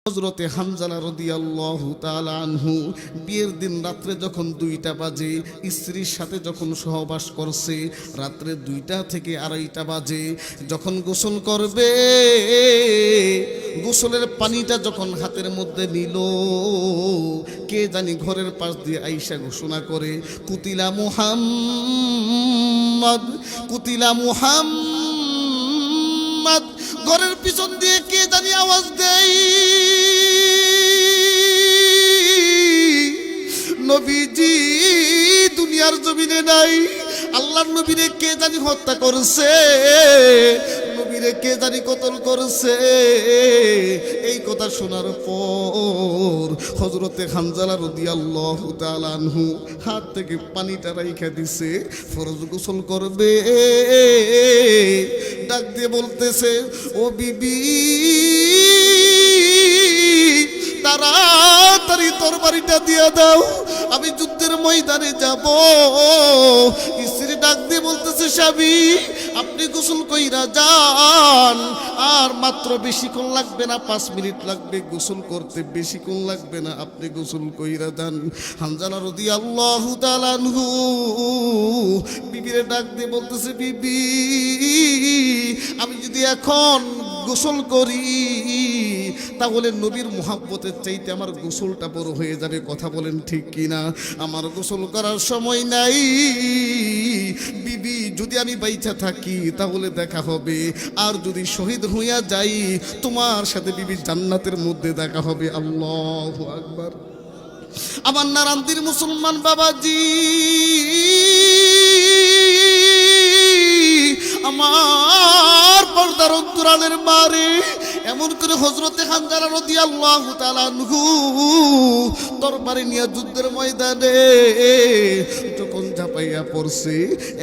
হযরতে হানজালা রাদিয়াল্লাহু তাআলা আনহু বিয়ের দিন রাত্রে যখন 2টা বাজে স্ত্রীর সাথে যখন সহবাস করছে, রাত্রে 2টা থেকে 2:30 বাজে যখন গোসল করবে, গোসলের পানিটা যখন হাতের মধ্যে নিল, কে জানি ঘরের পাশ দিয়ে আয়েশা ঘোষণা করে, কুতিলা মুহাম্মদ, কুতিলা মুহাম্মদ। ঘরের পিছন দিয়ে কে জানি আওয়াজ দেয়, নবীজি দুনিয়ার জমিনে নাই, আল্লাহর নবীরে কে জানি হত্যা করছে, নবীরে কে জানি কতল করছে। এই কথা শোনার পর হযরতে হানজালা রাদিয়াল্লাহু তাআলা আনহু হাত থেকে পানিটা রাইখা দিছে, ফরজ গোসল করবে, ডাক দিয়ে বলতেছে, ও বিবি তাড়াতাড়ি তরবারিটা দিয়ে দাও, আমি যুদ্ধের ময়দানে যাব। স্ত্রী ডাক দিয়ে বলতেছে, স্বামী আপনি গোসল কইরা যান, আর মাত্র বেশিক্ষণ লাগবে না, 5 মিনিট লাগবে গোসল করতে, বেশিক্ষণ লাগবে না, আপনি গোসল কইরা যান। হানজালা রাদিয়াল্লাহু তাআলা আনহু বিবিরে ডাক দিয়ে বলতেছে, বিবি আমি যদি এখন গোসল করি তাহলে নবীর মুহাব্বতের চাইতে আমার গোসলটা বড় হয়ে যাবে, কথা বলেন ঠিক কিনা? আমার গোসল করার সময় নাই, বিবি যদি আমি বাইচা থাকি তাহলে দেখা হবে, আর যদি শহীদ হইয়া যাই তোমার সাথে বিবি জান্নাতের মধ্যে দেখা হবে। আল্লাহু আকবার। আমার নারান্দির মুসলমান বাবাজি, আমার পর্দার অন্তরালের মারে এমন করে হযরতে হানজালা রাদিয়াল্লাহু তাআলা আনহু তরবারি নিয়ে যুদ্ধের ময়দানে যখন ঝাঁপাইয়া পড়ছে,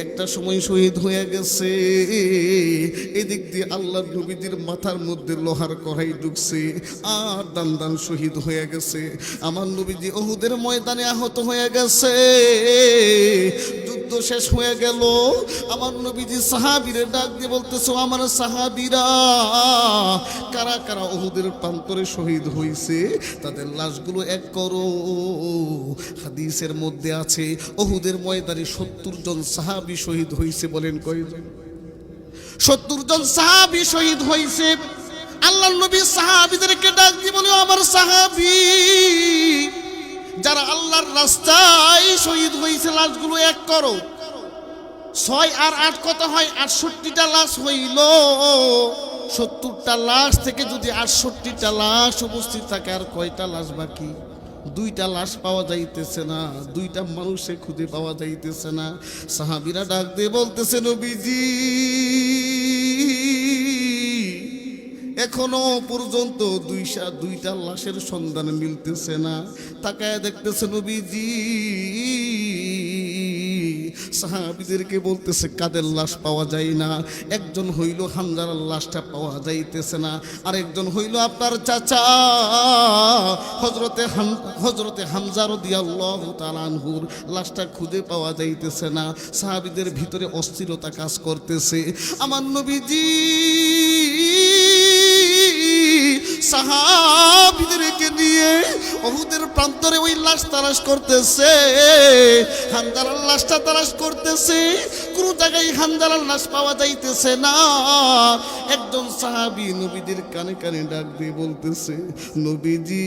একটা সময় শহীদ হয়ে গেছে। এদিক দিয়ে আল্লাহর নবীজির মাথার মধ্যে লোহার কড়াই ঢুকছে, আর দান দান শহীদ হয়ে গেছে। আমার নবীজি উহুদের ময়দানে আহত হয়ে গেছে। যুদ্ধ শেষ হয়ে গেল, আমার নবীজি সাহাবীরে ডাক দিয়ে বলতেছে, আমার সাহাবীরা কারা কারা উহুদের প্রান্তরে শহীদ হয়েছে তাদের লাশগুলো এক করো। হাদিসের মধ্যে আছে উহুদের ময়দানে 70 জন সাহাবী শহীদ হয়েছে। বলেন কয়জন? 70 জন সাহাবী শহীদ হয়েছে। আল্লাহর নবী সাহাবীদেরকে ডাক দিয়ে বলে, আমার সাহাবী যারা আল্লাহর রাস্তায় শহীদ হয়েছে লাশগুলো এক করো। 6 আর 8 কত হয়? 68টা লাশ হইল। 70টা লাশ থেকে যদি 68টা লাশ উপস্থিত থাকে, আর কয়টা লাশ বাকি? 2টা লাশ পাওয়া যাইতেছে না, 2টা মানুষে খুঁজে পাওয়া যাইতেছে না। সাহাবীরা ডাক দিয়ে বলতেছে, নবীজি এখনো পর্যন্ত 2টা লাশের সন্ধান মিলতেছে না। তাকায় দেখতেছে নবীজি সাহাবীদেরকে বলতেছে, কাদের লাশ পাওয়া যায় না? একজন হইল হানজালার লাশটা পাওয়া যাইতেছে না, আর একজন হইল আপনার চাচা হযরতে হামজা রাদিয়াল্লাহু তাআলা আনহুর লাশটা খুঁজে পাওয়া যাইতেছে না। সাহাবীদের ভিতরে অস্থিরতা কাজ করতেছে। আমার নবীজি সাহাবীদেরকে নিয়ে উহুদের প্রান্তরে ওই লাশ তালাশ করতেছে, হানজালার লাশটা তালাশ করতেছে। কোন জায়গায় হানজালার লাশ পাওয়া যাইতেছে না। একজন সাহাবী নবীদের কানে কানে ডাক দিয়ে বলতেছে, নবীজি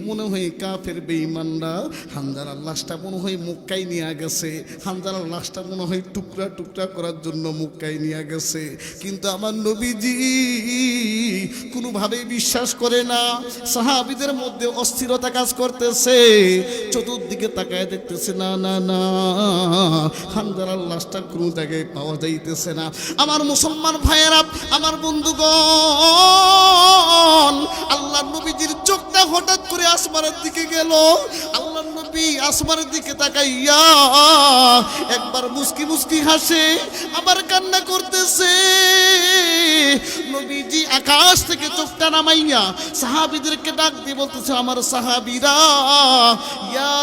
মনে হয় কাফের বেঈমানরা হানজালার লাশটা মনে হয় মক্কায় নিয়ে গেছে, হানজালার লাশটা মনে হয় টুকরা টুকরা করার জন্য মক্কায় নিয়ে গেছে। কিন্তু আমার নবীজি কোনোভাবেই বিশ্বাস করে না। সাহাবীদের মধ্যে অস্থিরতা কাজ করতেছে। চতুর্দিকে তাকায় দেখতেছে, না না না, হানজালার লাশটা কোনো জায়গায় পাওয়া যাইতেছে না। আমার মুসলমান ভাইয়েরা, আমার বন্ধুগণ, আল্লাহ নবীজির চোখটা হঠাৎ করে আসমানের দিকে গেল। আল্লাহ নবী আসমানের দিকে তাকাইয়া একবার মুস্কি মুস্কি হাসে, আবার কান্না করতেছে। নবীজি আকাশ থেকে চোখটা নামাইয়া সাহাবীদেরকে ডাক দিয়ে বলতেছে, আমার সাহাবীরা, ইয়া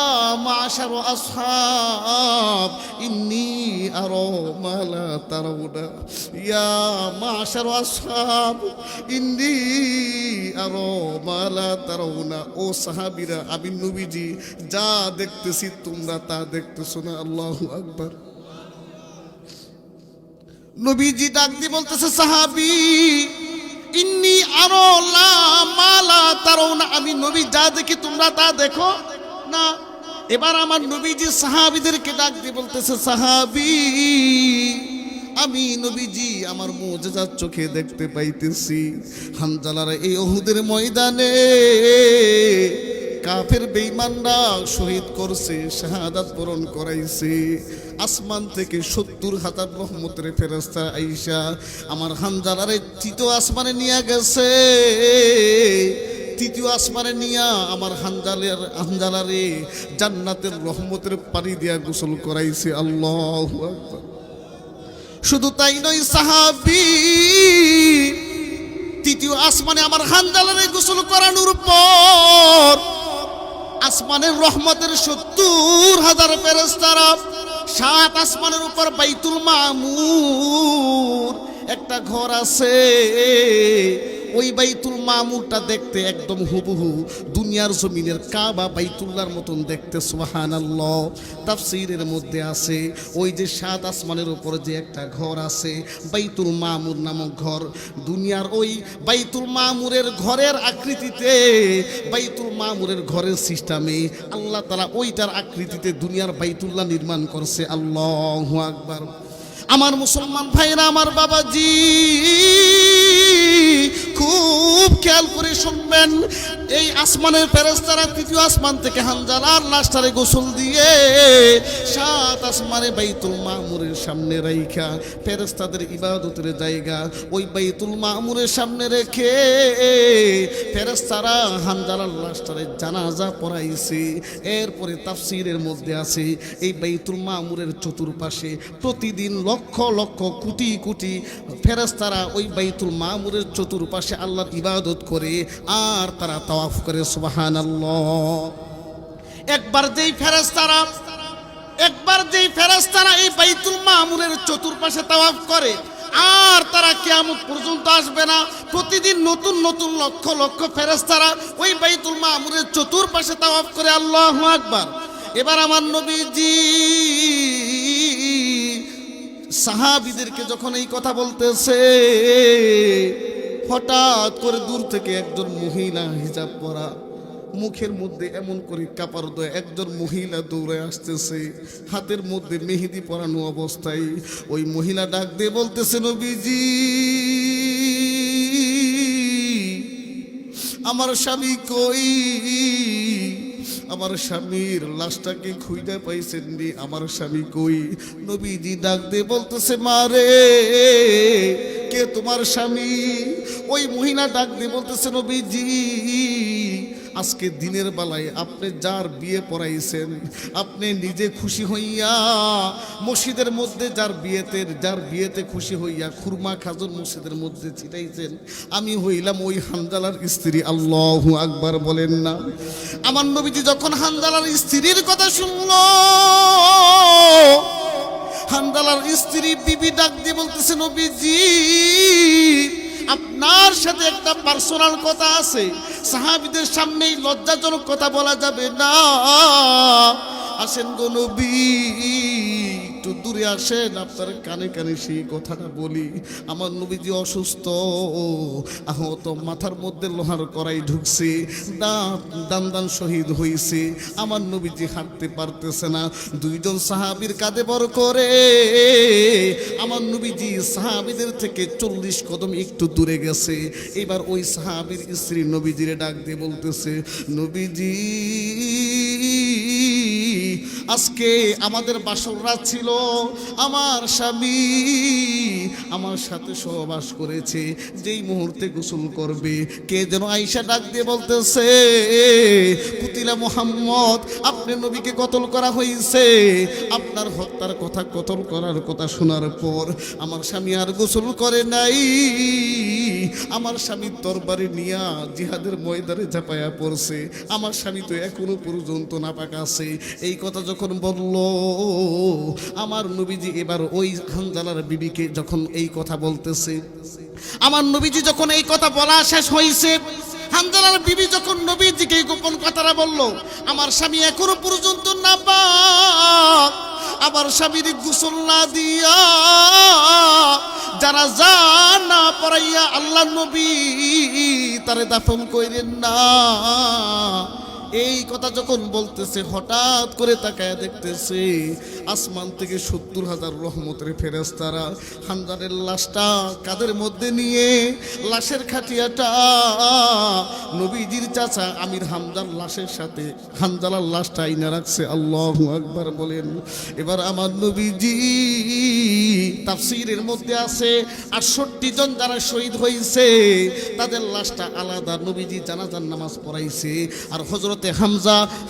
মাশার আসহাব ইন্নী আরা মা লা তারাউনা, ইয়া মাশার আসহাব ইন্নী আরা মা লা তারাউনা। ও সাহাবীরা, আমি নবীজি যা দেখতেছি তোমরা তা দেখতেছো না। আল্লাহু আকবার। নবীজি ডাক দিয়ে বলতেছে, সাহাবী ইন্নী আরা মা লা তারাউনা, আমি নবী যা দেখি তোমরা তা দেখো না। এবার আমার নবীজি সাহাবীদেরকে ডাক দিয়ে বলতেছে, সাহাবী আমি নবীজি আমার মুজিজাত চোখে দেখতে পাইতেছি। হানজালার এই উহুদের ময়দানে কাফের বেঈমানরা শহীদ করছে, শাহাদাত বরণ করাইছে। আসমান থেকে 70,000 রহমতের ফেরেশতা আইসা আমার হানজালারে তৃতীয় আসমানে নিয়ে গেছে। তৃতীয় আসমানে নিয়া আমার হানজালারে জান্নাতের রহমতের পানি দিয়া গোসল করাইছে। আল্লাহু আকবার। শুধু তাই নয় সাহাবী, তৃতীয় আসমানে আমার হানজালারে গোসল করানোর পর আসমানের রহমতের 70,000 ফেরেশতারা 7 আসমানের উপর বাইতুল মামুর একটা ঘর আছে। ওই বাইতুল মামুরটা দেখতে একদম হুবহু দুনিয়ার জমিনের কাবা বাইতুল্লাহর মতন দেখতে। সুবহানাল্লাহ। তাফসীরের মধ্যে আছে ওই যে 7 আসমানের উপর যে একটা ঘর আছে বাইতুল মামুর নামক ঘর, দুনিয়ার ওই বাইতুল মামুরের ঘরের আকৃতিতে, বাইতুল মামুরের ঘরের সিস্টেমে আল্লাহ তাআলা ওইটার আকৃতিতে দুনিয়ার বাইতুল্লাহ নির্মাণ করছে। আল্লাহু আকবার। আমার মুসলমান ভাইরা, আমার বাবাজি, খুব খেয়াল করে শুনবেন। এই আসমানের ফেরেশতারা তৃতীয় আসমান থেকে হানজালার লাশটারে গোসল দিয়ে 7 আসমানে বাইতুল মামুরের সামনে রাইখা, ফেরেশতাদের ইবাদতের জায়গা ওই বাইতুল মামুরের সামনে রেখে ফেরেশতারা হানজালার লাশটারে জানাজা পড়াইছে। এরপরে তাফসীরের মধ্যে আছে এই বাইতুল মামুরের চতুর্পাশে প্রতিদিন লক্ষ লক্ষ কোটি কোটি ফেরেশতারা ওই বাইতুল মামুরের চতুর্পাশে আল্লাহর ইবাদত করে আর তারা তাওয়াফ করে। সুবহানাল্লাহ। একবার যেই ফেরেশতারা এই বাইতুল মামুরের চতুর্পাশে তাওয়াফ করে আর তারা কিয়ামত পর্যন্ত আসবে না। প্রতিদিন নতুন নতুন লক্ষ লক্ষ ফেরেশতারা ওই বাইতুল মামুরের চতুর্পাশে তাওয়াফ করে। আল্লাহু আকবার। এবার আমার নবীজি সাহাবীদেরকে যখন এই কথা বলতেছে, হঠাৎ করে দূর থেকে একজন মহিলা হিজাব পরা, মুখের মধ্যে এমন করে কাপড় দেয়, একজন মহিলা দৌড়ে আসতেছে, হাতের মধ্যে মেহেদি পরানো অবস্থায়। ওই মহিলা ডাক দিয়ে বলতেছে, নবীজি আমার স্বামী কই? আমার স্বামীর লাশটাকে খুঁজে পাইছেন নি? আমার স্বামী কই? নবীজি ডাক দিয়ে বলতেছে, মা রে, কে তোমার স্বামী? ওই মহিলা ডাক দিয়ে বলতেছে, নবীজি আজকে দিনের বেলায় আপনি যার বিয়ে পড়াইছেন, আপনি নিজে খুশি হইয়া মসজিদের মধ্যে যার বিয়েতে খুশি হইয়া খুরমা খাজুর মসজিদের মধ্যে ছিটাইছেন, আমি হইলাম ওই হানজালার স্ত্রী। আল্লাহু আকবার বলেন না। আমার নবীজি যখন হানজালার স্ত্রীর কথা শুনল, হানজালার স্ত্রী বিবি ডাক দিয়ে বলতেছে, নবীজি আপনার সাথে একটা পার্সোনাল কথা আছে, সাহাবীদের সামনেই লজ্জাজনক কথা বলা যাবে না। আসেন গো নবী, একটু দূরে আসেন, আপনার কানে কানে সেই কথাটা বলি। আমার নবীজি অসুস্থ, আহত, মাথার মধ্যে লোহার কড়াই ঢুকছে, দান শহীদ হয়েছে। আমার নবীজি হাঁটতে পারতেছে না। দুইজন সাহাবীর কাঁধে বর করে আমার নবীজি সাহাবীদের থেকে 40 কদম একটু দূরে গেছে। এবার ওই সাহাবীর স্ত্রী নবীজিরে ডাক দিয়ে বলতেছে, নবীজি আজকে আমাদের বাসর রাত ছিল, আমার স্বামী আমার সাথে সহবাস করেছে, যেই মুহূর্তে গোসল করবে কে যেন আয়েশা ডাক দিয়ে বলতেছে, কুতিলা মুহাম্মদ, আপনার নবীকে কতল করা হয়েছে। আপনার হত্যার কথা, কতল করার কথা শোনার পর আমার স্বামী আর গোসল করে নাই। আমার স্বামী তরবারি নিয়া জিহাদের ময়দানে ঝাঁপায়া পড়ছে। আমার স্বামী তো এখনো পর্যন্ত নাপাক আছে। এই কথা যখন বলল, আমার নবীজি এবার ওই হানজালার বিবিকে যখন এই কথা বলতেছে, আমার নবীজি যখন এই কথা বলা শেষ হয়েছে, হানজালার বিবি যখন নবীজিকে গোপন কথাটা বলল, আমার স্বামী এখনো পর্যন্ত নাপাক, আমার স্বামীর গোসল না দিয়া যারা জানা পড়াইয়া আল্লাহ নবী তারে দাফন কইরেন না। এই কথা যখন বলতেছে, হঠাৎ করে তাকায় দেখতেছে আসমান থেকে 70,000 রহমতের ফেরেশতারা হানজালের লাশটা কাদের মধ্যে নিয়ে লাশের খাটিয়াটা নবীজির চাচা আমির হামজার লাশের সাথে হানজালার লাশটা আইনা রাখছে। আল্লাহু আকবার বলেন। এবার আমার নবীজি, তাফসীরের মধ্যে আছে 68 জন যারা শহীদ হয়েছে তাদের লাশটা আলাদা নবীজি জানাজার নামাজ পড়াইছে। আর হযরতে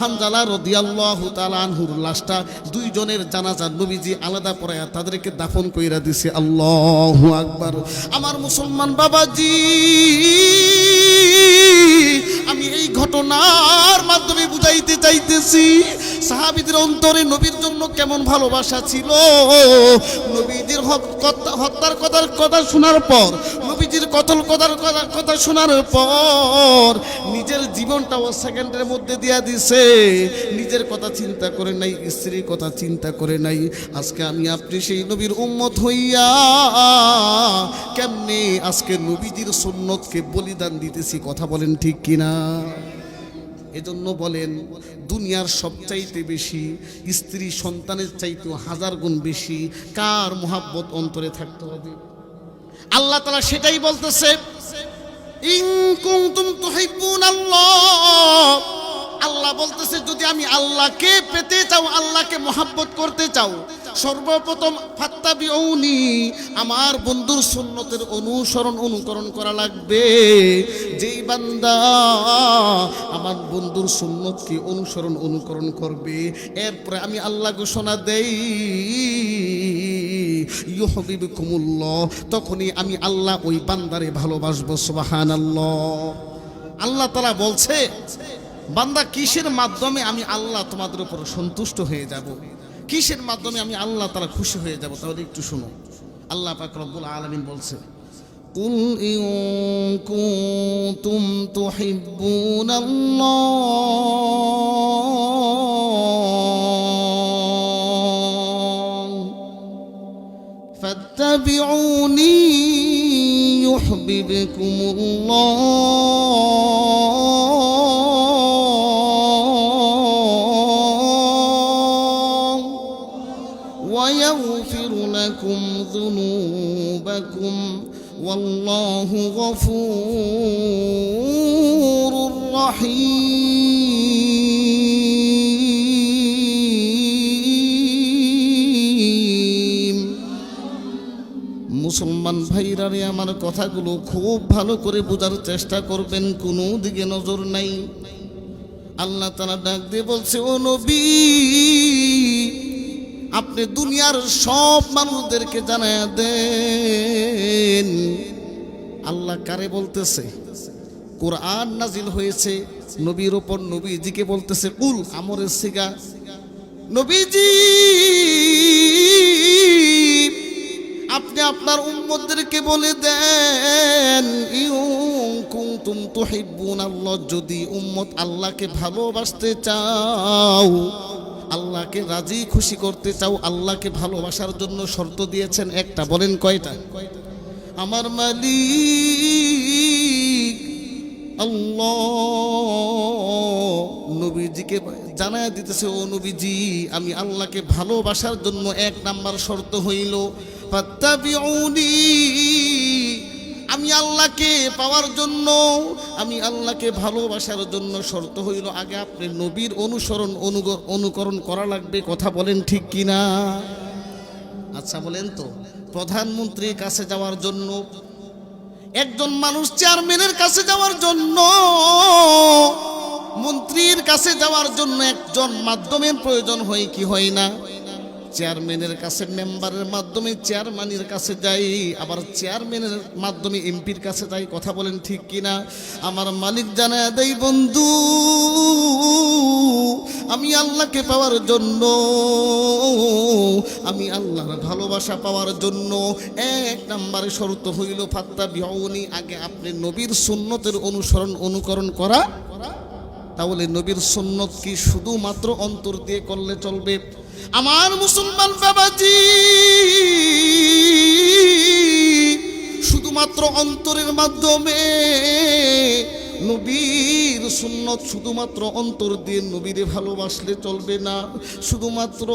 হানজালা রাদিয়াল্লাহু তাআলা আনহুর লাশটা 2 জনের জানাজা নবীজি আলাদা পড়ায়া তাদেরকে দাফন কইরা দিছে। আল্লাহু আকবার। আমার মুসলমান বাবাজি, আমি এই ঘটনার মাধ্যমে বুঝাইতে চাইতেছি সাহাবীদের অন্তরে নবীর জন্য কেমন ভালোবাসা ছিল। নবীজির হত্যার কথা শোনার পর, নবীজির কতল কথা শোনার পর নিজের জীবনটাও সেকেন্ডের মধ্যে দিয়া দিছে। নিজের কথা চিন্তা করে নাই, স্ত্রীর কথা চিন্তা করে নাই। আজকে আমি আপনি সেই নবীর উম্মত হইয়া কেমনে আজকে নবীজির সুন্নতকে বলিদান দিতেছি, কথা বলেন ঠিক কিনা? এজন্য বলেন, দুনিয়ার সবচাইতে বেশি স্ত্রী সন্তানের চাইতে 1000 গুণ বেশি কার মোহাব্বত অন্তরে থাকতে হবে? আল্লাহ তাআলা সেটাই বলতেছে, ইন কুনতুম তুহিব্বুনাল্লাহ। আল্লাহ বলতেছে, যদি আমি আল্লাহকে পেতে চাও, আল্লাহকে মোহাব্বত করতে চাও, সর্বপ্রথম ফাত্তাবিউনি, আমার বন্ধুর সুন্নতের অনুকরণ করা লাগবে। যেই বান্দা আমার বন্ধুর সুন্নতকে অনুকরণ করবে, এরপরে আমি আল্লাহ ঘোষণা দেই ইউহিব্বুকুমুল্লাহ, তখনই আমি আল্লাহ ওই বান্দারে ভালোবাসবো। সুবহানাল্লাহ। আল্লাহ তাআলা বলছে, বান্দা কিসের মাধ্যমে আমি আল্লাহ তোমাদের উপর সন্তুষ্ট হয়ে যাব, কিসের মাধ্যমে আমি আল্লাহ তাআলা খুশি হয়ে যাব, তাহলে একটু শুনো। আল্লাহ পাক রব্বুল আলামিন বলছে, কুল ইন কুনতুম তুহিব্বুনাল্লাহ ফাত্তাবিউনি ইউহিব্বুকুমুল্লাহ ويغفر لكم ذنوبكم والله غفور رحيم। মুসলমান ভাইরা রে, আমার কথাগুলো খুব ভালো করে বোঝার চেষ্টা করবেন, কোনো দিকে নজর নাই। আল্লাহ তাআলা ডাক দিয়ে বলছে, ও নবী, আপনি দুনিয়ার সব মানুষদেরকে জানায়া দেন। আল্লাহ কারে বলতেছে? কোরআন নাজিল হয়েছে নবীর উপর, নবীজিকে বলতেছে কুল, আমরের সিগা। নবীজি, আপনি আপনার উম্মতদেরকে বলে দেন, ইন কুনতুম তুহিব্বুনাল্লাহ, যদি উম্মত আল্লাহকে ভালোবাসতে চাও, আল্লাহকে রাজি খুশি করতে চাও, আল্লাহকে ভালোবাসার জন্য শর্ত দিয়েছেন একটা, বলেন কয়টা? আমার মালিক আল্লাহ নবীজিকে জানায় দিতেছে, ও নবীজি, আমি আল্লাহকে ভালোবাসার জন্য 1 নাম্বার শর্ত হইল ফাত্তাবিউনি, আমি আমি আল্লাহকে পাওয়ার জন্য, আমি আল্লাহকে ভালোবাসার জন্য শর্ত হইল আগে আপনি নবীর অনুকরণ করা লাগবে। কথা বলেন ঠিক কিনা? আচ্ছা বলেন তো, প্রধানমন্ত্রীর কাছে যাওয়ার জন্য, একজন মানুষ চেয়ারম্যানের কাছে যাওয়ার জন্য, মন্ত্রীর কাছে যাওয়ার জন্য একজন মাধ্যমের প্রয়োজন হয় কি হয় না? চেয়ারম্যানের কাছে মেম্বারের মাধ্যমে চেয়ারম্যানের কাছে যাই, আবার চেয়ারম্যানের মাধ্যমে এমপির কাছে যাই। কথা বলেন ঠিক কিনা? আমার মালিক জানায় দেই, বন্ধু আমি আল্লাহকে পাওয়ার জন্য, আমি আল্লাহর ভালোবাসা পাওয়ার জন্য এক নম্বরে শর্ত হইল ফাত্তাবিউনি, আগে আপনি নবীর সুন্নতের অনুকরণ করা। তাহলে নবীর সুন্নত কি শুধুমাত্র অন্তর দিয়ে করলে চলবে? আমার মুসলমান বাবাজি, শুধুমাত্র অন্তরের মাধ্যমে নবীর সুন্নত, শুধুমাত্র অন্তর দিয়ে নবীরে ভালোবাসলে চলবে না, শুধুমাত্র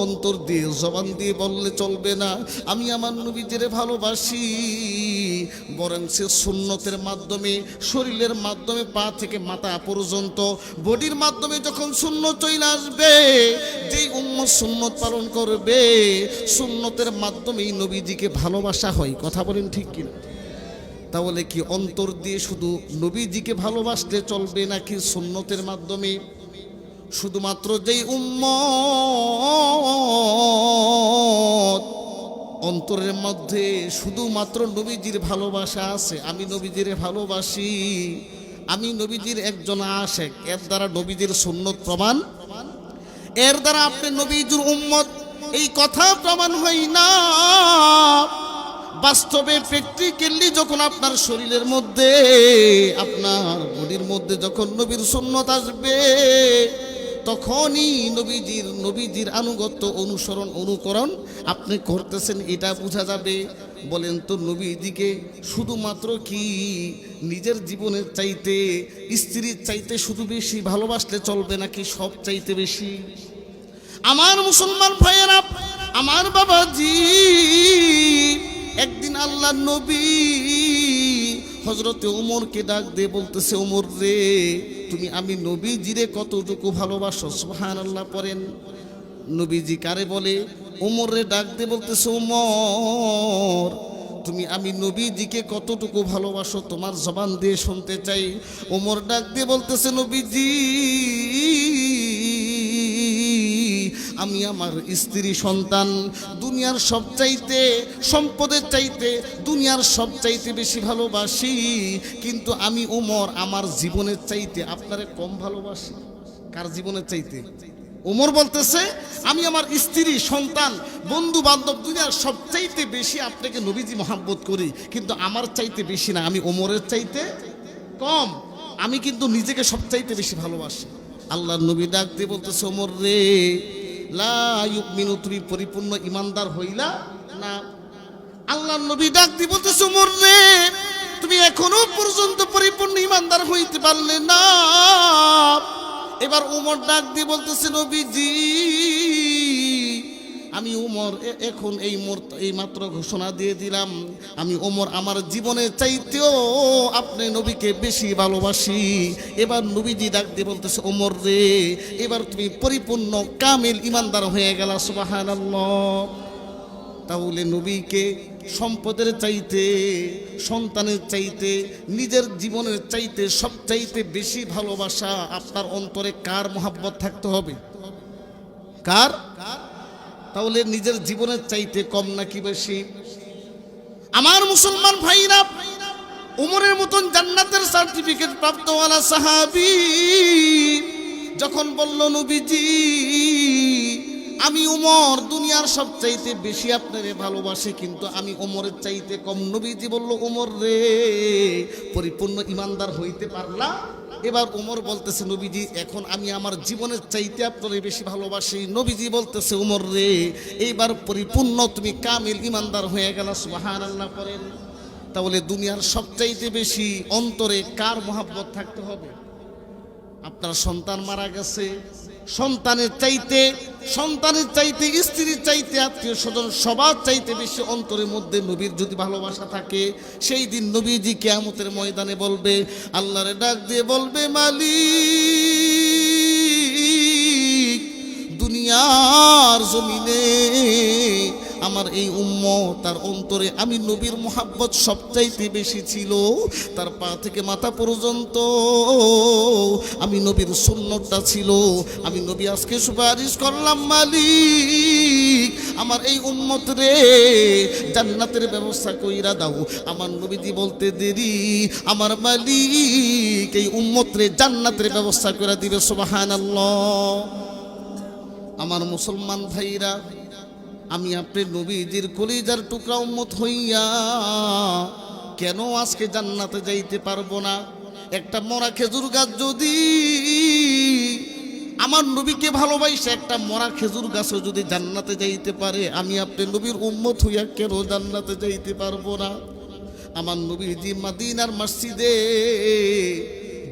অন্তর দিয়ে জবান দিয়ে বললে চলবে না আমি আমার নবীজিরে ভালোবাসি, বরং সে সুন্নতের মাধ্যমে, শরীরের মাধ্যমে, পা থেকে মাথা পর্যন্ত বডির মাধ্যমে যখন সুন্নত চলে আসবে, যেই উম্মত সুন্নত পালন করবে, সুন্নতের মাধ্যমেই নবীজিকে ভালোবাসা হয়। কথা বলেন ঠিক কিনা? তাহলে কি অন্তর দিয়ে শুধু নবীজিকে ভালোবাসতে চলবে, নাকি সুন্নতের মাধ্যমে? শুধুমাত্র যেই উম্মত অন্তরের মধ্যে শুধুমাত্র নবীজির ভালোবাসা আছে, আমি নবীজিরে ভালোবাসি, আমি নবীজির একজন আশেক, এর দ্বারা নবীজির সুন্নত প্রমাণ, এর দ্বারা আপনি নবীজির উম্মত এই কথা প্রমাণ হয় না। বাস্তবে প্র্যাকটিক্যালি যখন আপনার শরীরের মধ্যে, আপনার বডির মধ্যে যখন নবীর সুন্নত আসবে, তখনই নবীজির আনুগত্য, অনুকরণ আপনি করতেছেন, এটা বোঝা যাবে। বলেন তো, নবীজিকে শুধুমাত্র কি নিজের জীবনের চাইতে, স্ত্রীর চাইতে শুধু বেশি ভালোবাসলে চলবে, নাকি সব চাইতে বেশি? আমার মুসলমান ভাইয়েরা, আমার বাবাজি, একদিন আল্লাহর নবী হযরতে ওমরকে ডাক দিয়ে বলতেছে, ওমর রে, তুমি আমি নবীজিরে কতটুকু ভালোবাসো? সুবহানাল্লাহ পড়েন। নবীজি কারে বলে? ওমর রে ডাক দিয়ে বলতেছে, ওমর তুমি আমি নবীজিকে কতটুকু ভালোবাসো? তোমার জবান দিয়ে শুনতে চাই। ওমর ডাক দিয়ে বলতেছে, নবীজি, আমি আমার স্ত্রী সন্তান দুনিয়ার সবচাইতে, সম্পদের চাইতে দুনিয়ার সবচাইতে বেশি ভালোবাসি, কিন্তু আমি ওমর আমার জীবনের চাইতে আপনারে কম ভালোবাসি। কার জীবনের চাইতে? ওমর বলতেছে, আমি আমার স্ত্রী, সন্তান, বন্ধু বান্ধব দুনিয়ার সবচাইতে বেশি আপনাকে নবীজি মহাব্বত করি, কিন্তু আমার চাইতে বেশি না, আমি ওমরের চাইতে কম, আমি কিন্তু নিজেকে সবচাইতে বেশি ভালোবাসি। আল্লাহর নবী ডাক দিয়ে বলতেছে, ওমর রে, লা ইউমিনু, তুমি পরিপূর্ণ ইমানদার হইলা না। আল্লাহর নবী ডাক দিয়ে বলতেছে, ওমর রে, তুমি এখনো পর্যন্ত পরিপূর্ণ ইমানদার হইতে পারলে না। এবার ওমর ডাক দিয়ে বলতেছে, নবীজি, আমি ওমর এখন এই মাত্র ঘোষণা দিয়ে দিলাম, আমি ওমর আমার জীবনের চাইতেও আপনি নবীকে বেশি ভালোবাসি। এবার নবীজি ডাক দিয়ে বলতেছে, ওমর রে, এবার তুমি পরিপূর্ণ কামিল ইমানদার হয়ে গেলা। সুবহানাল্লাহ। তাহলে নবীকে সম্পদের চাইতে, সন্তানের চাইতে, নিজের জীবনের চাইতে সবচাইতে বেশি ভালোবাসা আপনার অন্তরে কার মহব্বত থাকতে হবে? কার? তাহলে নিজের জীবনের চাইতে কম নাকি বেশি? আমার মুসলমান ভাইরা, উমরের মতন জান্নাতের সার্টিফিকেট প্রাপ্তওয়ালা সাহাবী যখন বলল, নবীজি, আমি উমর দুনিয়ার সবচাইতে বেশি আপনারে ভালোবাসি, কিন্তু আমি ওমরের চাইতে কম। নবীজি বলল, ওমর রে, পরিপূর্ণ ইমানদার হইতে পারলা? এবার ওমর বলতেছে, নবীজি, এখন আমি আমার জীবনের চাইতে আপনারে বেশি ভালোবাসি। নবীজি বলতেছে, ওমর রে, এইবার পরিপূর্ণ তুমি কামিল ইমানদার হয়ে গেলা। সুবহানাল্লাহ করেন। তাহলে দুনিয়ার সবচাইতে বেশি অন্তরে কার মহব্বত থাকতে হবে? আপনার সন্তান মারা গেছে, সন্তানের চাইতে স্ত্রীর চাইতে আত্মীয় স্বজন সবার চাইতে বেশি অন্তরের মধ্যে নবীর যদি ভালোবাসা থাকে, সেই দিন নবীজি কিয়ামতের ময়দানে বলবে, আল্লাহরে ডাক দিয়ে বলবে, মালিক দুনিয়ার জমিনে আমার এই উম্মত তার অন্তরে আমি নবীর মুহাব্বত সবচাইতে বেশি ছিল, তার পা থেকে মাথা পর্যন্ত আমি নবীর সুন্নতটা ছিল। আমি নবী আজকে সুপারিশ করলাম, মালিক আমার এই উম্মত রে জান্নাতের ব্যবস্থা কইরা দাও। আমার নবীজি বলতে দেরি, আমার মালিক এই উম্মত রে জান্নাতের ব্যবস্থা করে দিবে। সুবহানাল্লাহ। আমার মুসলমান ভাইরা, আমি আপনি নবীজির কলিজার টুকরা উম্মত হইয়া কেন আজকে জান্নাতে যাইতে পারবো না? একটা মরা খেজুর গাছ যদি আমার নবীকে ভালোবাসে, একটা মরা খেজুর গাছও যদি জান্নাতে যাইতে পারে, আমি আপনি নবীর উম্মত হইয়া কেন জান্নাতে যাইতে পারবো না? আমার নবীজি মদিনার মসজিদে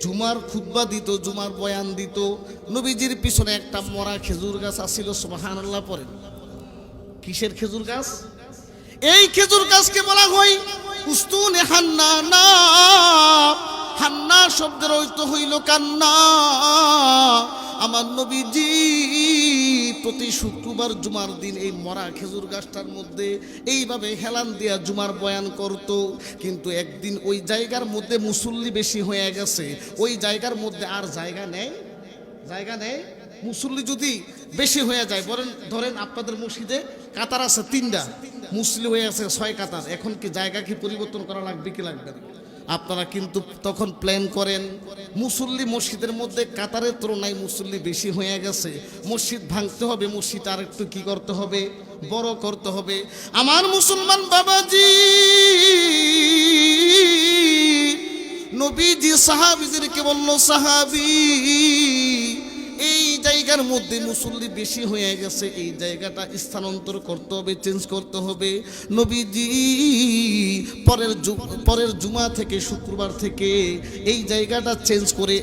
জুমার খুতবা দিত, জুমার বয়ান দিত, নবীজির পিছনে একটা মরা খেজুর গাছ আছিল। সুবহানাল্লাহ পড়েন। কিসের খেজুর গাছ? এই খেজুর গাছকে বলা হয় উস্তুনে হান্নানা। হান্না শব্দের অর্থ হইল কান্না। আমার নবীজি প্রতি শুক্রবার জুমার দিন এই মরা খেজুর গাছটার মধ্যে এইভাবে হেলান দিয়া জুমার বয়ান করত। কিন্তু একদিন ওই জায়গার মধ্যে মুসল্লি বেশি হয়ে গেছে, ওই জায়গার মধ্যে আর জায়গা নেই। মুসল্লি যদি বেশি হয়ে যায়, ধরেন আপনাদের মসজিদে কাতার আছে 3টা, মুসল্লি হয়ে আছে 6 কাতার, এখন কি জায়গা কি পরিবর্তন করা লাগবে কি লাগবে না? আপনারা কিন্তু তখন প্ল্যান করেন, মুসল্লি মসজিদের মধ্যে কাতারের তুলনায় মুসল্লি বেশি হয়ে গেছে, মসজিদ ভাঙতে হবে, মসজিদ আর একটু কি করতে হবে, বড় করতে হবে। আমার মুসলমান বাবাজি, নবীজি সাহাবীদেরকে বলল, সাহাবী এই জায়গার মধ্যে মুসল্লি বেশি হয়ে গেছে, এই জায়গাটা স্থানান্তর করতে হবে, চেঞ্জ করতে হবে। নবীজি পরের জুমা থেকে শুক্রবার থেকে এই জায়গাটা চেঞ্জ করে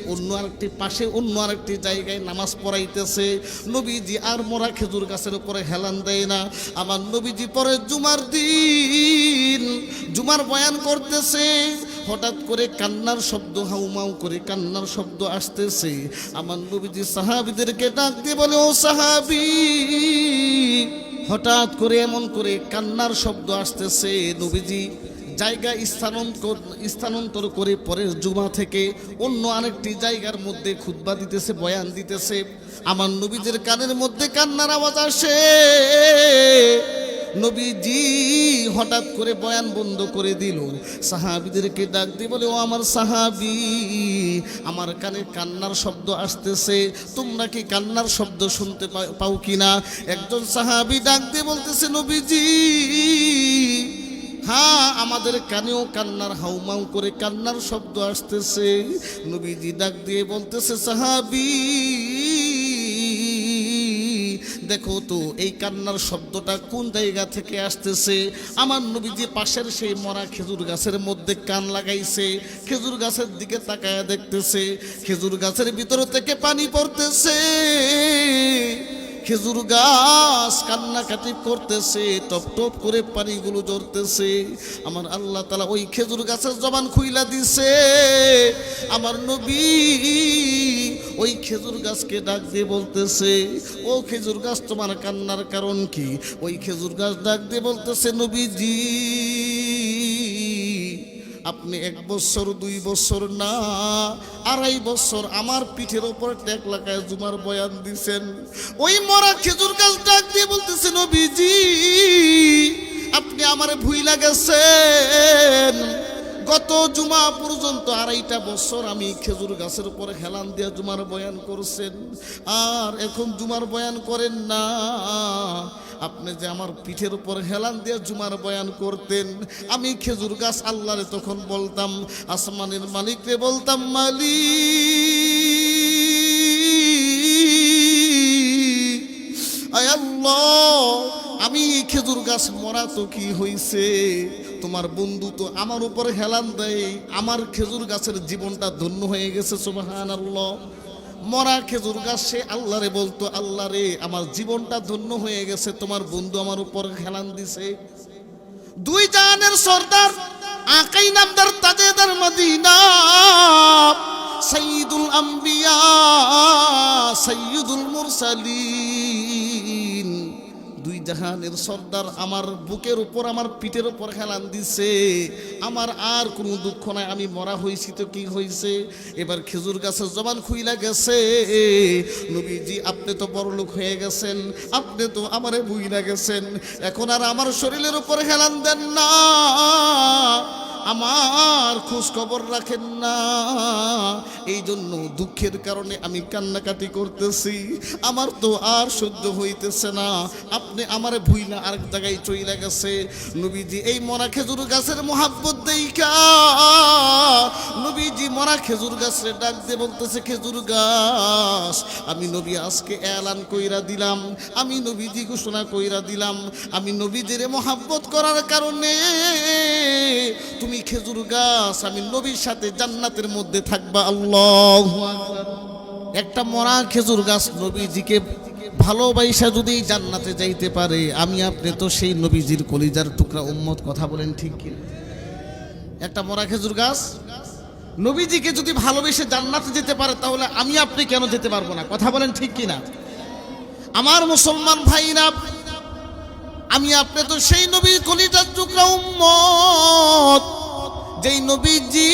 অন্য আরেকটি জায়গায় নামাজ পড়াইতেছে। নবীজি আর মরা খেজুর গাছের উপরে হেলান দেয় না। আমার নবীজি পরের জুমার দিন জুমার বয়ান করতেছে, হঠাৎ করে কান্নার শব্দ, হাউমাউ করে কান্নার শব্দ আসতেছে। আমার নবীজি সাহাবীদেরকে ডাক দিয়ে বলে, ও সাহাবী, হঠাৎ করে এমন করে কান্নার শব্দ আসতেছে। নবীজি জায়গা স্থানান্তর করে পরের জুমা থেকে অন্য আরেকটি জায়গার মধ্যে খুতবা দিতেছে, বয়ান দিতেছে। আমার নবীজির কানের মধ্যে কান্নার আওয়াজ আসে। নবীজি হঠাৎ করে বয়ান বন্ধ করে দিল, সাহাবীদেরকে ডাক দিয়ে বলে, ও আমার সাহাবী, আমার কানে কান্নার শব্দ আসতেছে, তোমরা কি কান্নার শব্দ শুনতে পাও কিনা? একজন সাহাবী ডাক দিয়ে বলতেছে, নবীজি হ্যাঁ, আমাদের কানেও কান্নার হাউমাউ করে কান্নার শব্দ আসতেছে। নবীজি ডাক দিয়ে বলতেছে, সাহাবী দেখো তো এই কান্নার শব্দটা কোন জায়গা থেকে আসতেছে। আমার নবীজি পাশের সেই মরা খেজুর গাছের মধ্যে কান লাগাইছে, খেজুর গাছের দিকে তাকায়া দেখতেছে, খেজুর গাছের ভিতর থেকে পানি পড়তেছে। খেজুর গাছ কান্নাকাটি করতেছে, টপ টপ করে পানিগুলো ঝরতেছে। আমার আল্লাহ তাআলা ওই খেজুর গাছের জবান খুইলা দিছে। আমার নবী ওই খেজুর গাছকে ডাক দিয়ে বলতেছে, ও খেজুর গাছ, তোমার কান্নার কারণ কি? ওই খেজুর গাছ ডাক দিয়ে বলতেছে, নবীজি আপনি 1 বছর 2 বছর না 2.5 বছর আমার পিঠের ওপর ট্যাক লাগায় জুমার বয়ান দিছেন। ওই মরা খেজুর গাছ ডাক দিয়ে বলতেছে, নবীজি আপনি আমারে ভুইলা গেছেন। গত জুমা পর্যন্ত 2.5টা বছর আমি খেজুর গাছের উপর হেলান দিয়ে জুমার বয়ান করছেন, আর এখন জুমার বয়ান করেন না। আপনি যে আমার পিঠের উপর হেলান দিয়ে জুমার বয়ান করতেন, আমি খেজুর গাছ আল্লাহরে তখন বলতাম, আসমানের মালিকরে বলতাম, মালিক আয় আল্লাহ, আমি খেজুর গাছ মরা তো কি হইছে, তোমার বন্ধু তো আমার উপরে হেলান দেয়, আমার খেজুর গাছের জীবনটা ধন্য হয়ে গেছে। সুবহানাল্লাহ। মরা খেজুর গাছ সে আল্লাহরে বলতো, আল্লাহ রে আমার জীবনটা ধন্য হয়ে গেছে, তোমার বন্ধু আমার উপর হেলান দিছে। দুই জাহানের সর্দার আকাই নামদার তাজেদার মদিনা সাইয়্যিদুল আম্বিয়া সাইয়্যিদুল মুরসালিন, দুই জাহানের সর্দার আমার বুকের উপর আমার পিঠের উপর হেলান দিছে, আমার আর কোনো দুঃখ নাই, আমি মরা হইছি তো কি হইছে। এবার খেজুর গাছের জবান খুইলা গেছে, নবীজি আপনি তো বড় লোক হয়ে গেছেন, আপনি তো আমারে বুইলা গেছেন, এখন আর আমার শরীরের উপর হেলান দেন না, আমার খোঁজ খবর রাখেন না, এই জন্য দুঃখের কারণে আমি কান্নাকাটি করতেছি, আমার তো আর সহ্য হইতেছে না, আপনি আমারে ভুইলা আরেক জায়গায় চইলা গেছে। নবীজি এই মরা খেজুর গাছের মোহাব্বত দেইখা নবীজি মরা খেজুর গাছের ডাক দিয়ে বলতেছে, খেজুর গাছ আমি নবী আজকে এলান কইরা দিলাম, আমি নবীজি ঘোষণা কইরা দিলাম, আমি নবীজির মোহাব্বত করার কারণে তুমি খেজুর গাছ আমি নবীর সাথে জান্নাতের মধ্যে থাকবা। আল্লাহু আকবার। একটা মরা খেজুর গাছ নবীজিকে ভালোবাসা যদি জান্নাতে যাইতে পারে, আমি আপনি তো সেই নবীজির কলিজার টুকরা উম্মত, কথা বলেন ঠিক কি? একটা মরা খেজুর গাছ নবীজিকে যদি ভালোবেসে জান্নাতে যেতে পারে, তাহলে আমি আপনি কেন যেতে পারবো না? কথা বলেন ঠিক কি না? আমার মুসলমান ভাইরা, আমি আপনি তো সেই নবীর কলিজার টুকরা উম্মত, যেই নবীজি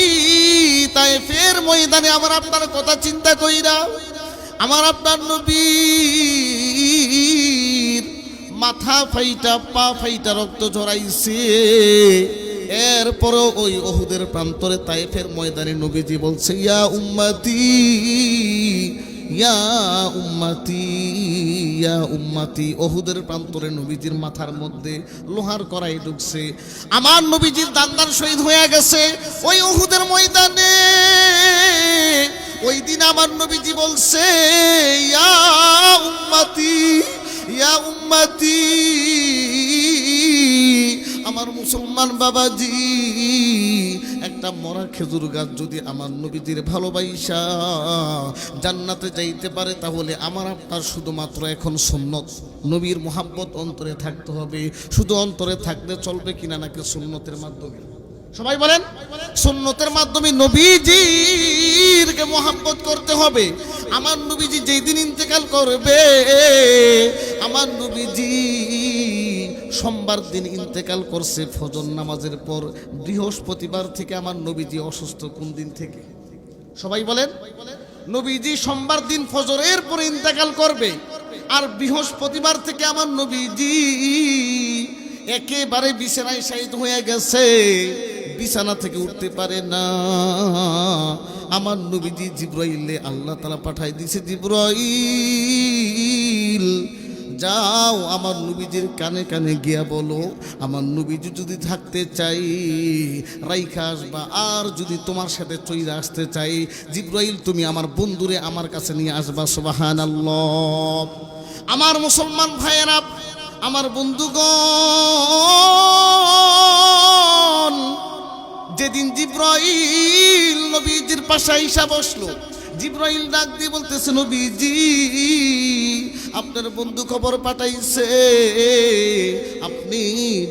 তায়েফের ময়দানে আমার আপনার কথা চিন্তা কইরা আমার আপনার নবীর মাথা ফাইটা পা ফাইটা রক্ত ঝরাইছে, এরপরও ওই উহুদের প্রান্তরে তায়েফের ময়দানে নবীজি বলছে, ইয়া উম্মতি ইয়া উম্মতি ইয়া উম্মতি। উহুদের প্রান্তরে নবীজির মাথার মধ্যে লোহার কড়াই ঢুকছে, আমার নবীজির দান্দার শহীদ হয়ে গেছে ওই উহুদের ময়দানে। ওই দিন আমার নবীজি বলছে, ইয়া উম্মতি ইয়া উম্মতি। আমার মুসলমান বাবাজি, একটা মরা খেজুর গাছ যদি আমার নবীজির ভালোবাসা জান্নাতে যাইতে পারে, তাহলে আমার আপনার শুধুমাত্র এখন সুন্নত নবীর মুহাব্বত অন্তরে থাকতে হবে। শুধু অন্তরে থাকলে চলবে কিনা, নাকি সুন্নতের মাধ্যমে? সবাই বলেন, সুন্নতের মাধ্যমে নবীজিকে মুহাব্বত করতে হবে। আমার নবীজি যেই দিন ইন্তেকাল করবে, আমার নবীজি সোমবার দিন ইন্তেকাল করছে ফজর নামাজের পর। বৃহস্পতিবার থেকে আমার নবীজি অসুস্থ। কোন দিন থেকে? সবাই বলেন। নবীজি সোমবার দিন ফজরের পরে ইন্তেকাল করবে, আর বৃহস্পতিবার থেকে আমার নবীজি একেবারে বিছানায় শায়িত হয়ে গেছে, বিছানা থেকে উঠতে পারে না। আমার নবীজি জিবরাইলে আল্লাহ তাআলা পাঠাই দিয়েছে, জিবরাইল যাও আমার নবীজির কানে কানে গিয়া বলো, আমার নবীজি যদি থাকতে চাই রাইখা আসবা, আর যদি তোমার সাথে চইরা আসতে চাই, জিবরাইল তুমি আমার বন্ধুরে আমার কাছে নিয়ে আসবা। সুবহানাল্লাহ। আমার মুসলমান ভাইয়েরা, আমার বন্ধুগণ, যেদিন জিবরাইল নবীজির পাশে আইসা বসলো, জিবরাইল ডাক দিয়ে বলতেছে, নবীজি আপনার বন্ধু খবর পাঠাইছে, আপনি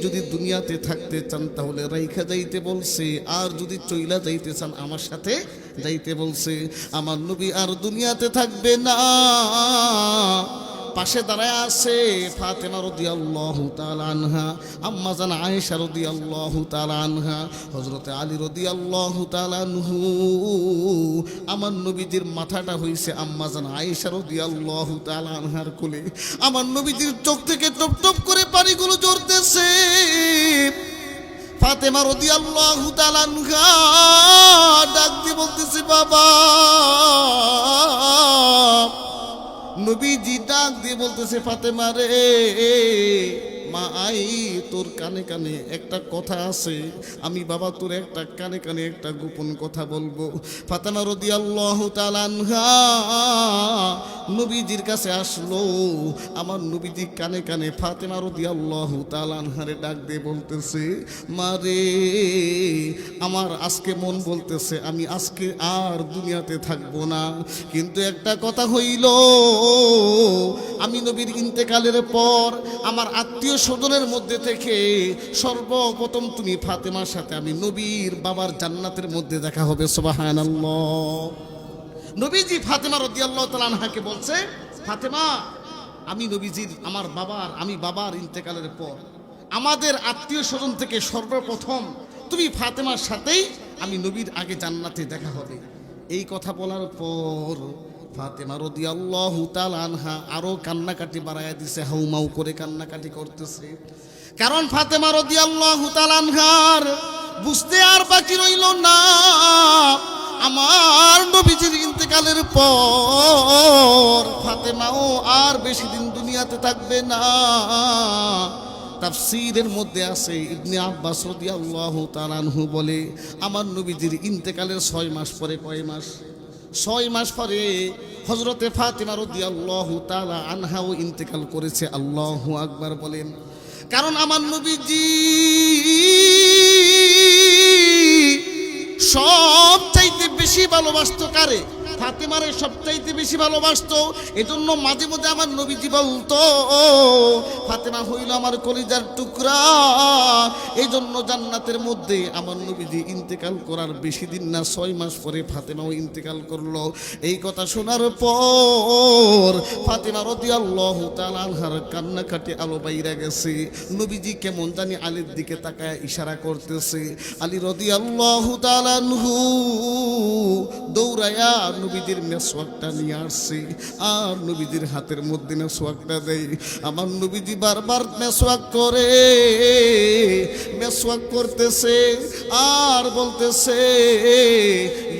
যদি দুনিয়াতে থাকতে চান তাহলে রাইখা যাইতে বলছে, আর যদি চইলা যাইতে চান আমার সাথে যাইতে বলছে। আমার নবী আর দুনিয়াতে থাকবে না। পাশে দাঁড়ায় আছে ফাতেমা রাদিয়াল্লাহু তাআলা আনহা, আম্মা জান আয়েশা রাদিয়াল্লাহু তাআলা আনহা, হযরতে আলী রাদিয়াল্লাহু তাআলা আনহু। আমার নবীজির মাথাটা হইছে আম্মা জান আয়েশা রাদিয়াল্লাহু তাআলা আনহার কোলে। আমার নবীজির চোখ থেকে টপ টপ করে পানিগুলো ঝরতেছে। ফাতেমা রাদিয়াল্লাহু তাআলা আনহা ডাক দিয়ে বলতেছে, বাবা। নবীজি ডাক দিয়ে বলতেছে, ফাতেমা রে, মা আই তোর কানে কানে একটা কথা আছে, আমি বাবা তোর একটা কানে কানে একটা গোপন কথা বলবো। ফাতেমা রাদিয়াল্লাহু তাআলা আনহা নবীজির কাছে আসলো। আমার নবীজি কানে কানে ফাতেমা রাদিয়াল্লাহু তাআলা আনহারে ডাক দিয়ে বলতেছে, মারে আমার আজকে মন বলতেছে আমি আজকে আর দুনিয়াতে থাকবো না, কিন্তু একটা কথা হইল, আমি নবীর ইন্তেকালের পর আমার আত্মীয় স্বজনের মধ্যে থেকে সর্বপ্রথম তুমি ফাতেমার সাথে আমি নবীর বাবার জান্নাতের মধ্যে দেখা হবে। সুবহানাল্লাহ। নবীজি ফাতেমা রাদিয়াল্লাহু তাআলা আনহাকে বলছে, ফাতেমা আমি নবীজির আমি বাবার ইন্তেকালের পর আমাদের আত্মীয় স্বজন থেকে সর্বপ্রথম তুমি ফাতেমার সাথেই আমি নবীর আগে জান্নাতে দেখা হবে। এই কথা বলার পর ফাতেমা রাদিয়াল্লাহু তাআলা আনহা আরো কান্নাকাটি বাড়াইয়া দিছে, হাউমাউ করে কান্নাকাটি করতেছে। কারণ ফাতেমা রাদিয়াল্লাহু তাআলা আনহার বুঝতে আর বাকি রইল না, আমার নবীজির ইন্তেকালের পর ফাতেমাও আর বেশি দিন দুনিয়াতে থাকবে না। তাফসীরের মধ্যে আছে, ইবনে আব্বাস রাদিয়াল্লাহু তাআলা আনহু বলে, আমার নবীজির ইন্তেকালের 6 মাস পরে, কয় মাস? 6 মাস পরে হযরতে ফাতেমা রাদিয়াল্লাহু তাআলা আনহাও ইন্তেকাল করেছে। আল্লাহু আকবার বলেন। কারণ আমার নবীজি সবচাইতে বেশি ভালোবাসতো কারে? ফাতেমারে সবচাইতে বেশি ভালোবাসতো। এজন্য মাঝে মধ্যে আমার নবীজি বলতো, ফাতেমা হইল আমার কলিজার টুকরা। এই জন্য জান্নাতের মধ্যে আমার নবীজি ইন্তেকাল করার বেশি দিন না, 6 মাস পরে ফাতেমাও ইন্তেকাল করলো। এই কথা শোনার পর ফাতেমা রাদিয়াল্লাহু তাআলা আনহার কান্নাকাটি আলো বাইরা গেছে। নবীজি কেমন জানি আলীর দিকে তাকায় ইশারা করতেছে। আলী রাদিয়াল্লাহু তাআলা আনহু দৌড়ায়া নবীজির মেসওয়াকটা নিয়ে আসছে, আর নবীজির হাতের মধ্যে মেসওয়াকটা দেয়। আমার নবীজি বারবার মেসওয়াক করতেছে আর বলতেছে,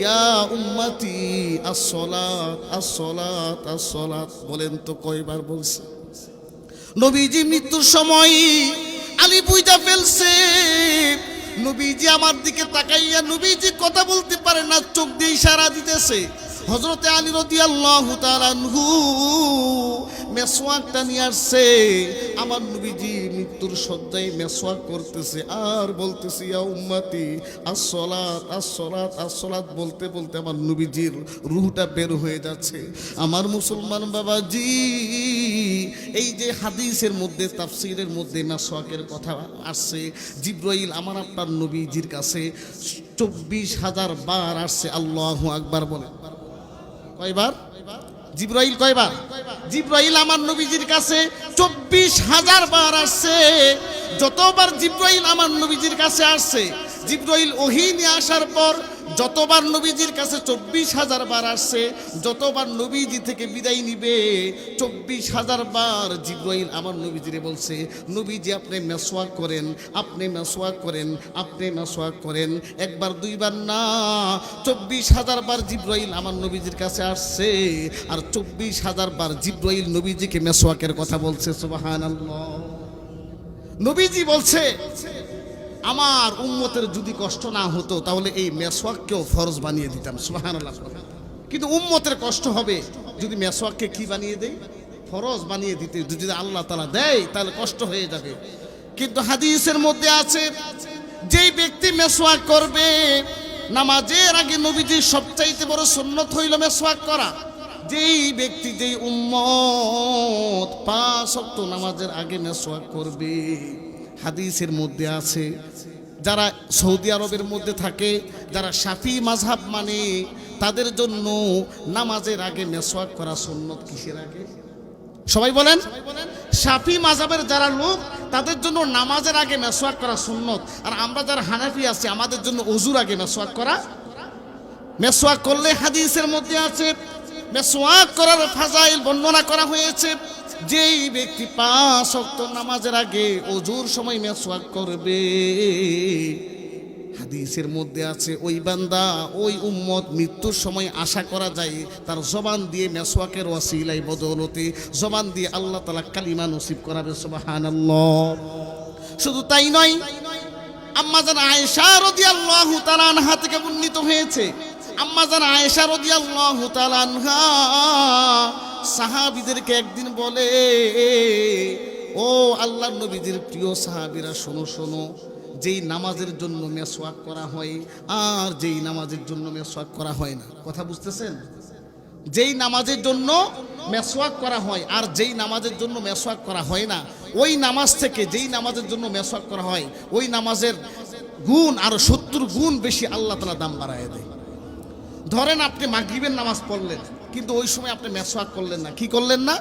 ইয়া উম্মতি আসসালাত আসসালাত আসসালাত। বলেন তো কয়বার বলছে? নবীজি মৃত্যুর সময় আলী বুঝা ফেলছে। নবীজি আমার দিকে তাকাইয়া নবীজি কথা বলতে পারে না, চোখ দিয়ে ইশারা দিতেছে। হযরতে আলী রাদিয়াল্লাহু তাআলা আনহু মেসওয়াকটা নিয়ে আসছে। আমার নবীজি মৃত্যুর শয্যায় মেসওয়াক করতেছে আর বলতেছে, ইয়া উম্মতি আসসালাত আসসালাত আসসালাত। বলতে বলতে আমার নবীজির রূহটা বের হয়ে যাচ্ছে। আমার মুসলমান বাবাজি, এই যে হাদিসের মধ্যে তাফসীরের মধ্যে মেসওয়াকের কথা আসছে, জিবরাইল আমার আপনার নবীজির কাছে 24,000 বার আসছে। আল্লাহু আকবার বলে। কয়বার? জিবরাইল কয়বার? জিবরাইল আমার নবীজির কাছে 24,000 বার আসছে। যতবার জিবরাইল আমার নবীজির কাছে আসছে, জিবরাইল ওহী নিয়ে আসার পর যতবার নবীজির কাছে 24,000 বার আসছে, যতবার নবীজি থেকে বিদায় নিবে 24,000 বার জিবরাইল আমার নবীজিরে বলছে, নবীজি আপনি মেসওয়াক করেন, আপনি মেসওয়াক করেন, আপনি মেসওয়াক করেন। একবার দুইবার না, 24,000 বার জিবরাইল আমার নবীজির কাছে আসছে, আর 24,000 বার জিবরাইল নবীজিকে মেসওয়াকের কথা বলছে। সুবহানাল্লাহ। নবীজি বলছে, আমার উম্মতের যদি কষ্ট না হতো তাহলে এই মেসওয়াককেও ফরজ বানিয়ে দিতাম। সুবহানাল্লাহ। কিন্তু উম্মতের কষ্ট হবে যদি মেসওয়াককে কি বানিয়ে দেয়? ফরজ বানিয়ে দিতে। যদি আল্লাহ তাআলা দেয় তাহলে কষ্ট হয়ে যাবে। কিন্তু হাদিসের মধ্যে আছে, যেই ব্যক্তি মেসওয়াক করবে, নামাজের আগে নবীজির সবচাইতে বড় সুন্নত হইল মেসওয়াক করা। যেই ব্যক্তি, যেই উম্মত 5 ওয়াক্ত নামাজের আগে মেসওয়াক করবে, হাদিসের মধ্যে আছে, যারা সৌদি আরবের মধ্যে থাকে, যারা শাফি মাযহাব মানে, তাদের জন্য নামাজের আগে মেসওয়াক করা সুন্নত। কিসের আগে? সবাই বলেন। শাফি মাযহাবের যারা লোক, তাদের জন্য নামাজের আগে মেসওয়াক করা সুন্নত। আর আমরা যারা হানাফি আছি, আমাদের জন্য ওযুর আগে মেসওয়াক করা। মেসওয়াক করলে হাদিসের মধ্যে আছে, মেসওয়াক করার ফাজাইল বর্ণনা করা হয়েছে। যেই ব্যক্তি 5 ওয়াক্ত নামাজের আগে ওযুর সময় মেসওয়াক করবে, হাদিসের মধ্যে আছে ওই বান্দা ওই উম্মত মৃত্যুর সময় আশা করা যায় তার জবান দিয়ে মেসওয়াকের ওয়াসিলাই বদৌলতে জবান দিয়ে আল্লাহ তাআলা কালিমা নসিব করাবে সুবহানাল্লাহ। শুধু তাই নয়, আম্মাজান আয়েশা রাদিয়াল্লাহু তাআলা আনহা থেকে বর্ণিত হয়েছে, আম্মাজান আয়েশা রাদিয়াল্লাহু তাআলা আনহা সাহাবীদেরকে একদিন বলে, ও আল্লাহর নবীজির প্রিয় সাহাবীরা শোনো শোনো, যেই নামাজের জন্য মেসওয়াক করা হয় আর যেই নামাজের জন্য মেসওয়াক করা হয় না, কথা বুঝতেছেন? যেই নামাজের জন্য মেসওয়াক করা হয় আর যেই নামাজের জন্য মেসওয়াক করা হয় না, ওই নামাজ থেকে যেই নামাজের জন্য মেসওয়াক করা হয় ওই নামাজের গুণ আরো 70 গুণ বেশি আল্লাহ তাআলা দাম বাড়ায় দেয়। ধরেন আপনি মাগরিবের নামাজ পড়লেন কিন্তু ওই সময় আপনি মেসওয়াক করলেন না, কি করলেন না?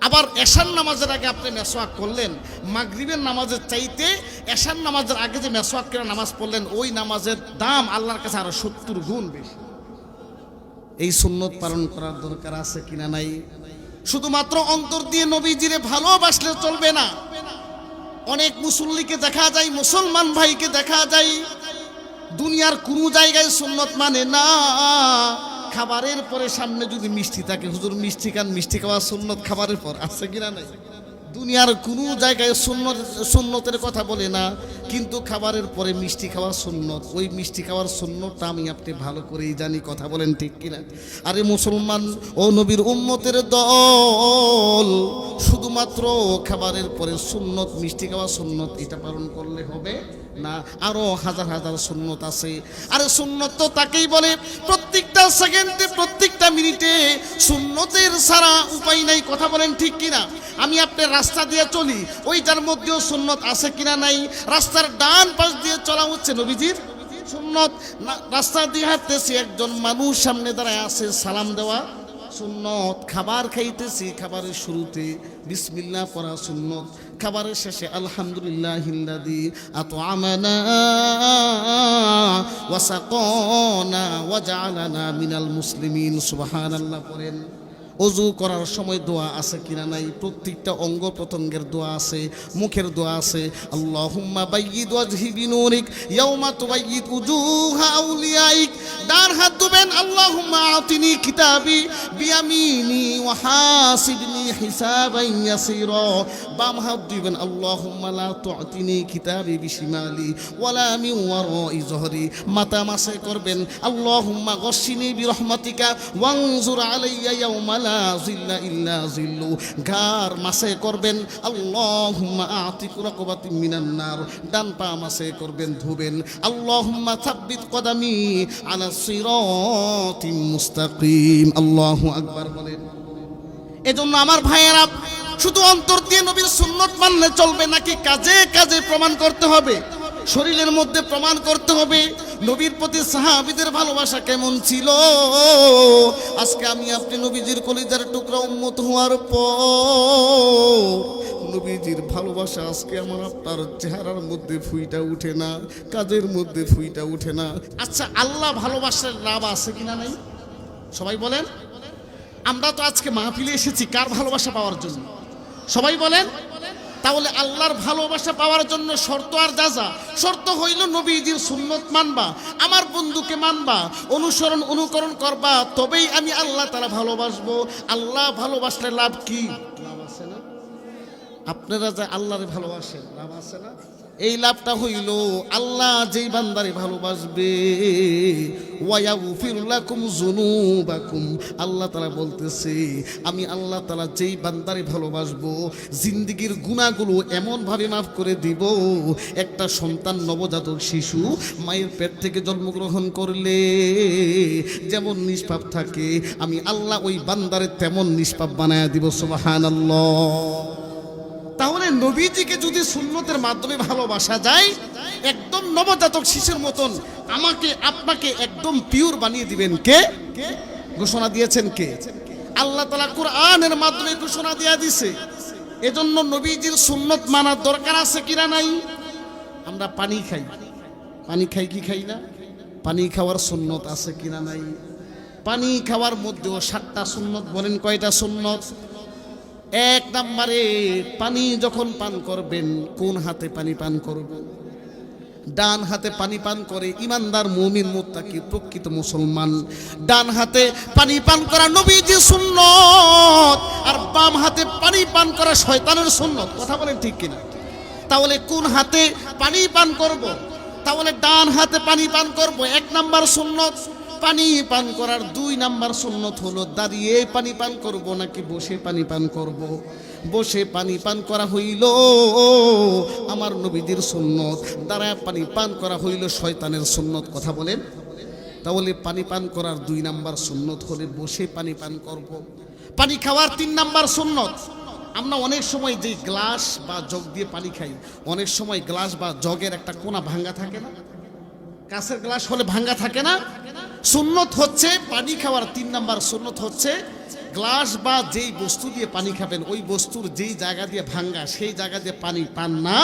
আবার এশার নামাজের আগে আপনি মেসওয়াক করলেন, মাগরিবের নামাজের চাইতে এশার নামাজের আগে যে মেসওয়াক করে নামাজ পড়লেন ওই নামাজের দাম আল্লাহর কাছে আরো 70 গুণ বেশি। এই সুন্নত পালন করার দরকার আছে কিনা নাই? শুধুমাত্র অন্তর দিয়ে নবীজিরে ভালোবাসলে চলবে না। অনেক মুসল্লিকে দেখা যায়, মুসলমান ভাইকে দেখা যায় দুনিয়ার কোন জায়গায় সুন্নত মানে না। খাবারের পরে সামনে যদি মিষ্টি থাকে, হুজুর মিষ্টি খান, মিষ্টি খাওয়া সুন্নত খাবারের পর, আছে কিনা নাই? দুনিয়ার কোনো জায়গায় সুন্নতের কথা বলে না, কিন্তু খাবারের পরে মিষ্টি খাওয়া সুন্নত। ওই মিষ্টি খাওয়ার সুন্নতটা আমি আপনি ভালো করেই জানি, কথা বলেন ঠিক কিনা? আরে মুসলমান ও নবীর উম্মতের দল, শুধুমাত্র খাবারের পরে সুন্নত মিষ্টি খাওয়া সুন্নত এটা পালন করলে হবে না, আরো হাজার হাজার সুন্নত আছে। আরে সুন্নত তো তাকেই বলে প্রত্যেকটা সেকেন্ডে প্রত্যেকটা মিনিটে সুন্নতের সারা উপায় নাই, কথা বলেন ঠিক কিনা? আমি আপনার রাস্তা দিয়ে চলি, ওইটার মধ্যেও সুন্নত আছে কিনা নাই? রাস্তার ডান পাশ দিয়ে চলা হচ্ছে নবীজির সুন্নত। রাস্তা দিয়ে হাঁটতেছি, একজন মানুষ সামনে দাঁড়ায় আছে, সালাম দেওয়া সুন্নত। খাবার খাইতেছি, খাবারের শুরুতে বিসমিল্লাহ পড়া সুন্নত, খাবারের শেষে আলহামদুলিল্লাহিল্লাযী আত'আমানা ওয়া সাকানা ওয়া জাআলানা মিনাল মুসলিমিন, সুবহানাল্লাহ পড়েন। অজু করার সময় দোয়া আছে কিনা নাই? প্রত্যেকটা অঙ্গ প্রত্যঙ্গের দোয়া আছে, মুখের দোয়া আছে। আল্লাহুম্মা বাইয়িদ ওয়াজহি বিনুরিক ইয়াওমা তুবাইয়িদ উজুহা আউলিয়াইক। ডান হাত দুবেন, আল্লাহুম্মা আতিনি কিতাবি বিয়ামিনি ওয়া হাসিবনি হিসাবান ইয়াসীরা। বাম হাত দিবেন, আল্লাহুম্মা লা তু'তিনি কিতাবি বিশিমালি ওয়ালা মিন ওয়ারাই যহরি। মাথা মাসে করবেন, আল্লাহুম্মা গশশিনি বিরহমাতিকা ওয়ানজুর আলাইয়া ইয়াওমা লা জিল্লা ইল্লা জিল্লু। ঘাড় মাসে করবেন, আল্লাহুম্মা আতিক রাকবাতি মিনান নার। ডান পা মাসে করবেন, ধুবেন, আল্লাহুম্মা সাব্বিত কদামি আলা সিরাতিম মুস্তাকিম। আল্লাহু আকবার বলেন। এজন্য আমার ভাইয়েরা, শুধু অন্তর দিয়ে নবীর সুন্নত মানলে চলবে নাকি কাজে কাজে প্রমাণ করতে হবে, শরীরের মধ্যে প্রমাণ করতে হবে নবীর প্রতি সাহাবীদের ভালোবাসা কেমন ছিল। আজকে আমি আপনি নবীজির কলিজার টুকরা উম্মত হওয়ার পর নবীজির ভালোবাসা আজকে আমার আপনার চেহারার মধ্যে ফুইটা উঠে না, কাজের মধ্যে ফুইটা উঠে না। আচ্ছা, আল্লাহ ভালোবাসার লাভ আছে কিনা নাই? সবাই বলেন। আমরা তো আজকে মাহফিলে এসেছি কার ভালোবাসা পাওয়ার জন্য? সবাই বলেন। তাহলে আল্লাহর ভালোবাসা পাওয়ার জন্য শর্ত আর যা শর্ত হইল নবীজির সুন্নত মানবা, আমার বন্ধুকে মানবা, অনুকরণ করবা, তবেই আমি আল্লাহ তাআলা ভালোবাসবো। আল্লাহ ভালোবাসলে লাভ কি? লাভ আছে না? আপনারা যে আল্লাহরে ভালোবাসেন, লাভ আছে না? এই লাভটা হইল আল্লাহ যেই বান্দারে ভালোবাসবে ওয়ায়াগফির লাকুম যুনুবাকুম। আল্লাহ তাআলা বলতেছে আমি আল্লাহ তাআলা যেই বান্দারে ভালোবাসবো জিন্দেগীর গুনাহগুলো এমন ভাবে মাফ করে দিব। একটা সন্তান নবজাতক শিশু মায়ের পেট থেকে জন্মগ্রহণ করলে যেমন নিষ্পাপ থাকে আমি আল্লাহ ওই বান্দারে তেমন নিষ্পাপ বানায়া দিব। সুবহানাল্লাহ। তাহলে নবীজিকে যদি সুন্নতের মাধ্যমে ভালোবাসা যায়, একদম নবজাতক শিশুর মতন আমাকে আপনাকে একদম পিওর বানিয়ে দিবেন কে? ঘোষণা দিয়েছেন কে? আল্লাহ তাআলা কোরআনের মাধ্যমে ঘোষণা দিয়ে দিয়েছে। এজন্য নবীজির সুন্নত মানার দরকার আছে কিনা নাই? আমরা পানি খাই, পানি খাই কি খাই না? পানি খাওয়ার সুন্নত আছে কিনা নাই? পানি খাওয়ার মধ্যেও 7টা সুন্নত। বলেন কয়টা সুন্নত? এক নম্বরে পানি যখন পান করবেন কোন হাতে পানি পান করবেন? ডান হাতে পানি পান করে ইমানদার মুমিন মুত্তাকি প্রকৃত মুসলমান। ডান হাতে পানি পান করা নবীজির সুন্নত, আর বাম হাতে পানি পান করা শয়তানের সুন্নত। কথা বলেন ঠিক কিনা? তাহলে কোন হাতে পানি পান করব? তাহলে ডান হাতে পানি পান করব, 1 নাম্বার সুন্নত। পানি পান করার 2 নাম্বার সুন্নত হলো দাঁড়িয়ে পানি পান করব নাকি বসে পানি পান করব। বসে পানি পান করা হইল আমার নবীদের সুন্নত, দাঁড়ায় পানি পান করা হইল শয়তানের সুন্নত। কথা বলেন। তাহলে পানি পান করার 2 নাম্বার সুন্নত হলে বসে পানি পান করব। পানি খাওয়ার 3 নাম্বার সুন্নত, আমরা অনেক সময় যে গ্লাস বা জগ দিয়ে পানি খাই, অনেক সময় গ্লাস বা জগের একটা কোনা ভাঙ্গা থাকে না? কাঁচের গ্লাস হলে ভাঙ্গা থাকে না? সুন্নত হচ্ছে পানি খাওয়ার 3 নাম্বার সুন্নত হচ্ছে গ্লাস বা যেই বস্তু দিয়ে পানি খাবেন ওই বস্তুর যেই জায়গা দিয়ে ভাঙ্গা সেই জায়গা দিয়ে পানি পান না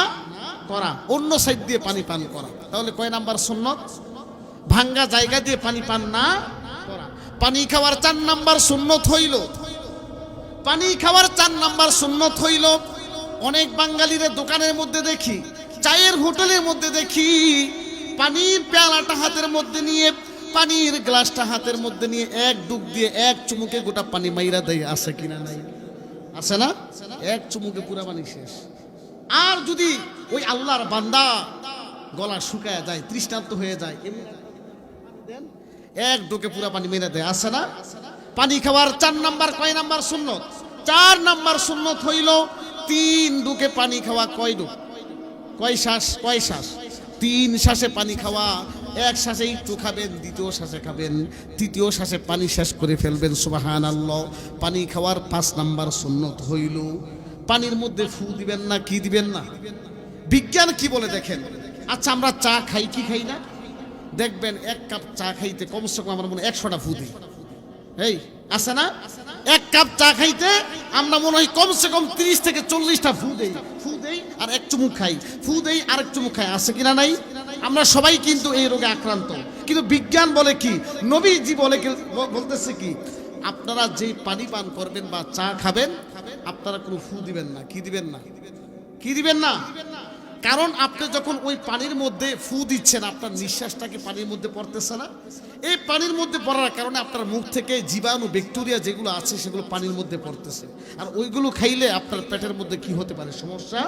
করা, অন্য সাইড দিয়ে পানি পান করা। তাহলে কয় নাম্বার সুন্নত? ভাঙ্গা জায়গা দিয়ে পানি পান না করা। পানি খাওয়ার 4 নাম্বার সুন্নত হইল, পানি খাওয়ার 4 নাম্বার সুন্নত হইল, অনেক বাঙালির দোকানের মধ্যে দেখি, চায়ের হোটেলের মধ্যে দেখি, পানির পেয়ালাটা হাতের মধ্যে নিয়ে, পানির গ্লাসটা হাতের মধ্যে নিয়ে এক ডুব দিয়ে এক চুমুকে গোটা পানি মাইরা দেয়। আছে কিনা? নাই? আছে না? এক চুমুকে পুরা পানি শেষ। আর যদি ওই আল্লাহর বান্দা গলা শুকায় যায়, তৃষ্ণার্ত হয়ে যায়, এক ডোকে পুরা পানি মেরে দেয়। আছে না? পানি খাওয়ার 4 নাম্বার কয় নাম্বার সুন্নত? 4 নাম্বার সুন্নত হইল 3 ডুকে পানি খাওয়া। কয় ডুক? কয় শ্বাস? কয় শ্বাস? 3 শ্বাসে পানি খাওয়া। 1 শ্বাসে একটু খাবেন, 2য় শ্বাসে খাবেন, 3য় শ্বাসে পানি শেষ করে ফেলবেন। সুবহানাল্লাহ। পানি খাওয়ার 5 নাম্বার সুন্নত হইল পানির মধ্যে ফু দিবেন না। কি দিবেন না? বিজ্ঞান কি বলে দেখেন। আচ্ছা, আমরা চা খাই কি খাই না? দেখবেন 1 কাপ চা খাইতে কমসে কম আমার মনে 100টা ফু দিই। এই আছে না? 1 কাপ চা খাইতে আমরা মনে হয় কমসে কম 30 থেকে 40টা ফু দেই। ফু দেই আর 1 চুমুক খাই, ফু দেই আর 1 চুমুক খাই। আছে কিনা? নাই? আমরা সবাই কিন্তু এই রোগে আক্রান্ত। কিন্তু বিজ্ঞান বলে কি, নবীজি বলে কি, বলতেছে কি, আপনারা যেই পানি পান করবেন বা চা খাবেন আপনারা কোনো ফু দিবেন না। কি দিবেন না? কি দিবেন না? কারণ আপনি যখন ওই পানির মধ্যে ফু দিচ্ছেন আপনার নিঃশ্বাসটা কি পানির মধ্যে পড়তেছে না? এই পানির মধ্যে পড়ার কারণে আপনার মুখ থেকে জীবাণু ব্যাকটেরিয়া যেগুলো আছে সেগুলো পানির মধ্যে পড়তেছে, আর ওইগুলো খাইলে আপনার পেটের মধ্যে কি হতে পারে? সমস্যা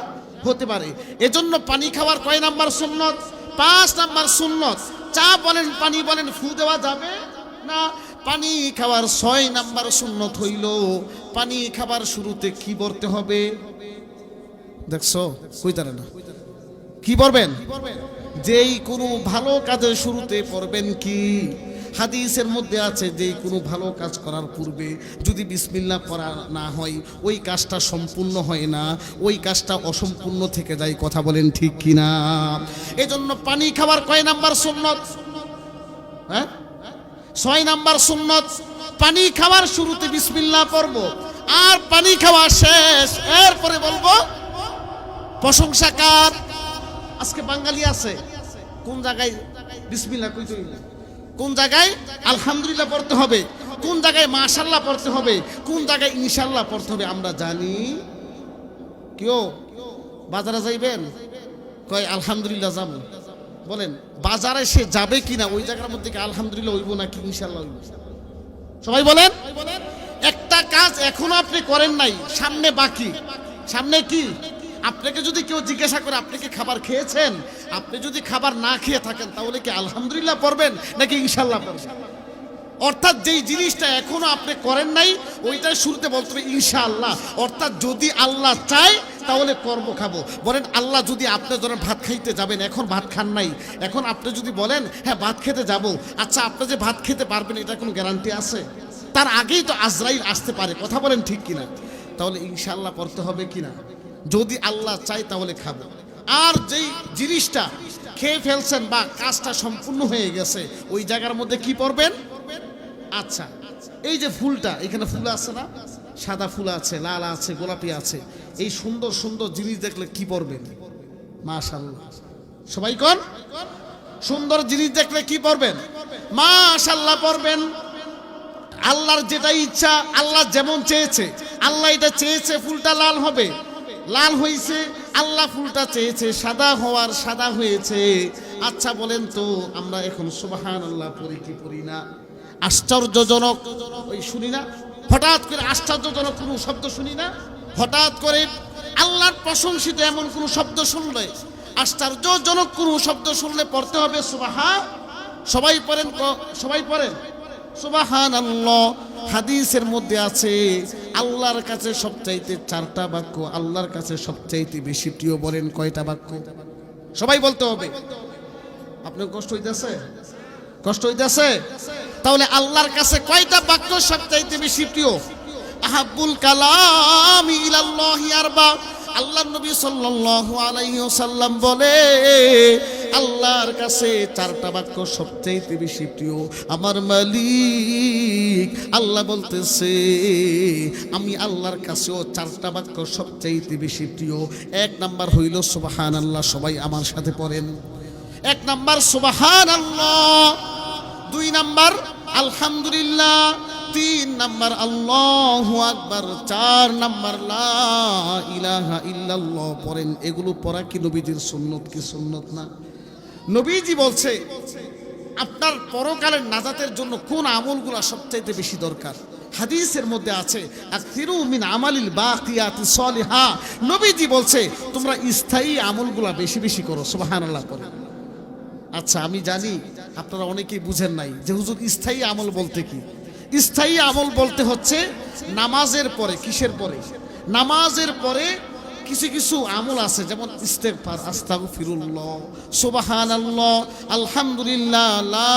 হতে পারে। এজন্য পানি খাওয়ার কয় নাম্বার সুন্নত? 5 নাম্বার সুন্নত। চা বলেন, পানি বলেন, ফু দেওয়া যাবে না। পানি খাওয়ার 6 নাম্বার সুন্নত হইল পানি খাবার শুরুতে কি বলতে হবে? দেখছো কইতারে না? কি পড়বেন? যেই কোনো ভালো কাজের শুরুতে পড়বেন কি? হাদিসের মধ্যে আছে যেই কোনো ভালো কাজ করার পূর্বে যদি বিসমিল্লাহ পড়া না হয় ওই কাজটা সম্পূর্ণ হয় না, ওই কাজটা অসম্পূর্ণ থেকে যায়। কথা বলেন ঠিক কিনা? এজন্য পানি খাওয়ার কয় নাম্বার সুন্নত? হ্যাঁ, 6 নাম্বার সুন্নত। পানি খাওয়ার শুরুতে বিসমিল্লাহ পড়ব, আর পানি খাওয়া শেষ এরপরে বলবো প্রশংসা কার? আজকে বাঙালি আছে কোন জায়গায় বিসমিল্লাহ কইতে হইবে, কোন জায়গায় আলহামদুলিল্লাহ পড়তে হবে, কোন জায়গায় মাশাআল্লাহ পড়তে হবে, কোন জায়গায় ইনশাআল্লাহ পড়তে হবে আমরা জানি। কেউ বাজারে যাইবেন কয় আলহামদুলিল্লাহ যাব, বলেন বাজারে সে যাবে কিনা ওই জায়গার মধ্যে কি আলহামদুলিল্লাহ হইব নাকি ইনশাআল্লাহ হইব? সবাই বলেন। একটা কাজ এখনো আপনি করেন নাই, সামনে বাকি। সামনে কি? আপনাকে যদি কেউ জিজ্ঞাসা করে আপনি কি খাবার খেয়েছেন, আপনি যদি খাবার না খেয়ে থাকেন তাহলে কি আলহামদুলিল্লাহ পড়বেন নাকি ইনশাআল্লাহ পড়বেন? অর্থাৎ যেই জিনিসটা এখনো আপনি করেন নাই ওইটাই শুরুতে বলতে হবে ইনশাআল্লাহ। অর্থাৎ যদি আল্লাহ চায় তাহলে করবো, খাবো। বলেন আল্লাহ যদি আপনি ধরেন ভাত খাইতে যাবেন, এখন ভাত খান নাই, এখন আপনি যদি বলেন হ্যাঁ ভাত খেতে যাব, আচ্ছা আপনি যে ভাত খেতে পারবেন এটা কোনো গ্যারান্টি আছে? তার আগেই তো আজরাইল আসতে পারে। কথা বলেন ঠিক কিনা? তাহলে ইনশাআল্লাহ পড়তে হবে কিনা? যদি আল্লাহ চায় তাহলে খাবো। আর যেই জিনিসটা খেয়ে ফেলছেন বা কাজটা সম্পূর্ণ হয়ে গেছে ওই জায়গার মধ্যে কি পড়বেন? আচ্ছা, এই যে ফুলটা, এখানে ফুল আছে না, সাদা ফুল আছে, লাল আছে, গোলাপি আছে, এই সুন্দর সুন্দর জিনিস দেখলে কি পড়বেন? মাশাআল্লাহ। সবাই কোন সুন্দর জিনিস দেখলে কি পড়বেন? মাশাআল্লাহ পড়বেন। আল্লাহর যেটা ইচ্ছা, আল্লাহ যেমন চেয়েছে, আল্লাহ এটা চেয়েছে ফুলটা লাল হবে, লাল হয়েছে, আল্লাহ ফুলটা চেয়েছে সাদা হওয়ার, সাদা হয়েছে। আচ্ছা বলেন তো আমরা এখন সুবহানাল্লাহ পড়ি কি পড়ি না? আশ্চর্যজনক ওই শুনি না, হঠাৎ করে আশ্চর্যজনক কোনো শব্দ শুনি না? হঠাৎ করে আল্লাহর প্রশংসিত এমন কোনো শব্দ শুনলে, আশ্চর্যজনক কোনো শব্দ শুনলে পড়তে হবে সুবহান। সবাই পড়েন, সবাই পড়েন সুবহানাল্লাহ। হাদিসের মধ্যে আছে আল্লাহর কাছে সবচাইতে 4টা বাক্য আল্লাহর কাছে সবচাইতে বেশি প্রিয়। বলেন কয়টা বাক্য? সবাই বলতে হবে। আপনার কষ্ট হইতেছে? কষ্ট হইতেছে? তাহলে আল্লাহর কাছে কয়টা বাক্য সবচাইতে বেশি প্রিয়? আহাব্বুল কালামি ইলাল্লাহি আরবা। আল্লাহর নবী সাল্লাল্লাহু আলাইহি ওয়াসাল্লাম বলে আল্লাহর কাছে 4টা বাক্য সবচাইতে বেশি প্রিয়। আমার মালিক আল্লাহ বলতেছে আমি আল্লাহর কাছেও 4টা বাক্য সবচাইতে বেশি প্রিয়। 1 নাম্বার হইল সুবহানাল্লাহ। সবাই আমার সাথে পড়েন। 1 নাম্বার সুবহানাল্লাহ, 2 নাম্বার আলহামদুলিল্লাহ, 3 নাম্বার আল্লাহু আকবার, 4 নাম্বার লা ইলাহা ইল্লাল্লাহ। পড়েন। এগুলো পড়া কি নবীজির সুন্নত কি সুন্নত না? নবীজি বলছে আপনার পরকালের নাজাতের জন্য কোন আমলগুলো সবচাইতে বেশি দরকার। হাদিসের মধ্যে আছে আকসিরু মিন আমালিল বাকিয়াতিস সলিহা। নবীজি বলছে তোমরা স্থায়ী আমলগুলো বেশি বেশি করো। সুবহানাল্লাহ পড়েন। আচ্ছা আমি জানি আপনারা অনেকেই বুঝেন নাই যে হুজুর স্থায়ী আমল বলতে কি। স্থায়ী আমল বলতে হচ্ছে নামাজের পরে, কিসের পরে? নামাজের পরে কিছু কিছু আমল আছে, যেমন ইস্তেগফার, আস্তাগফিরুল্লাহ, সুবহানাল্লাহ, আলহামদুলিল্লাহ, লা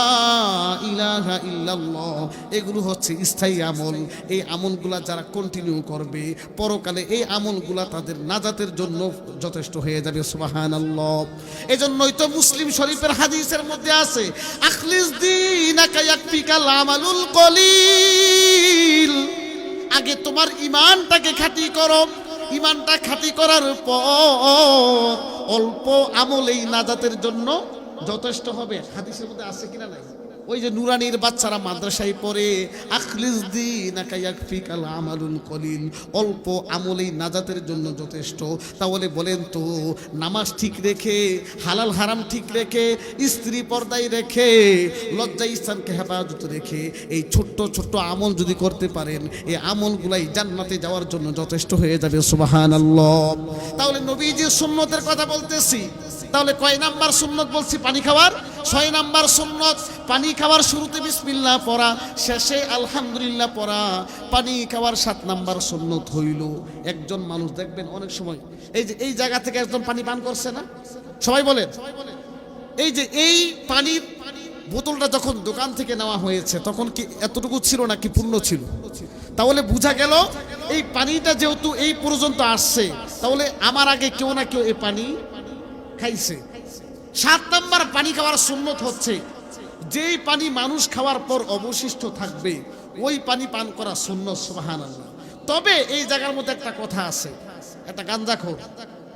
ইলাহা ইল্লাল্লাহ। এগুলো হচ্ছে স্থায়ী আমল। এই আমলগুলা যারা কন্টিনিউ করবে পরকালে এই আমলগুলা তাদের নাজাতের জন্য যথেষ্ট হয়ে যাবে। সুবহানাল্লাহ। এজন্যই তো মুসলিম শরীফের হাদিসের মধ্যে আছে আখলিস দীনাকা ইয়াকফিকাল আমালুল কলিল। আগে তোমার ঈমানটাকে খাঁটি করো। ঈমানটা খাঁটি করার পর অল্প আমলেই নাজাতের জন্য যথেষ্ট হবে। হাদিসের মধ্যে আছে কিনা নাই? ওই যে নুরানির বাচ্চারা মাদ্রাসায় পড়ে আখলিস দীনাকা ইয়াকফিকাল আমালুল কলিল, অল্প আমলেই নাজাতের জন্য যথেষ্ট। তাহলে বলেন তো নামাজ ঠিক রেখে, হালাল হারাম ঠিক রেখে, স্ত্রী পর্দায় রেখে, লজ্জা স্থানকে হেফাজত রেখে এই ছোট্ট ছোট্ট আমল যদি করতে পারেন এই আমলগুলাই জান্নাতে যাওয়ার জন্য যথেষ্ট হয়ে যাবে। সুবহানাল্লাহ। তাহলে নবীজির সুন্নতের কথা বলতেছি। তাহলে কয় নাম্বার সুন্নত বলছি? পানি খাওয়ার। 6 নাম্বার সুন্নত পানি খাওয়ার শুরুতে বিসমিল্লাহ পড়া, শেষে আলহামদুলিল্লাহ পড়া। পানি খাওয়ার 7 নাম্বার সুন্নত হইল একজন মানুষ দেখবেন অনেক সময় এই যে এই জায়গা থেকে একজন পানি পান করছে না? সবাই বলেন। এই যে এই পানির বোতলটা যখন দোকান থেকে নেওয়া হয়েছে তখন কি এতটুকু ছিল নাকি পূর্ণ ছিল? তাহলে বোঝা গেল এই পানিটা যেহেতু এই পর্যন্ত আসছে তাহলে আমার আগে কেউ না কেউ এই পানি খাইছে। 7 নাম্বার পানি খাওয়ার সুন্নত হচ্ছে যেই পানি মানুষ খাওয়ার পর অবশিষ্ট থাকবে ওই পানি পান করা সুন্নত। সুবহানাল্লাহ। তবে এই জায়গার মধ্যে একটা কথা আছে, একটা গাঞ্জাখোর,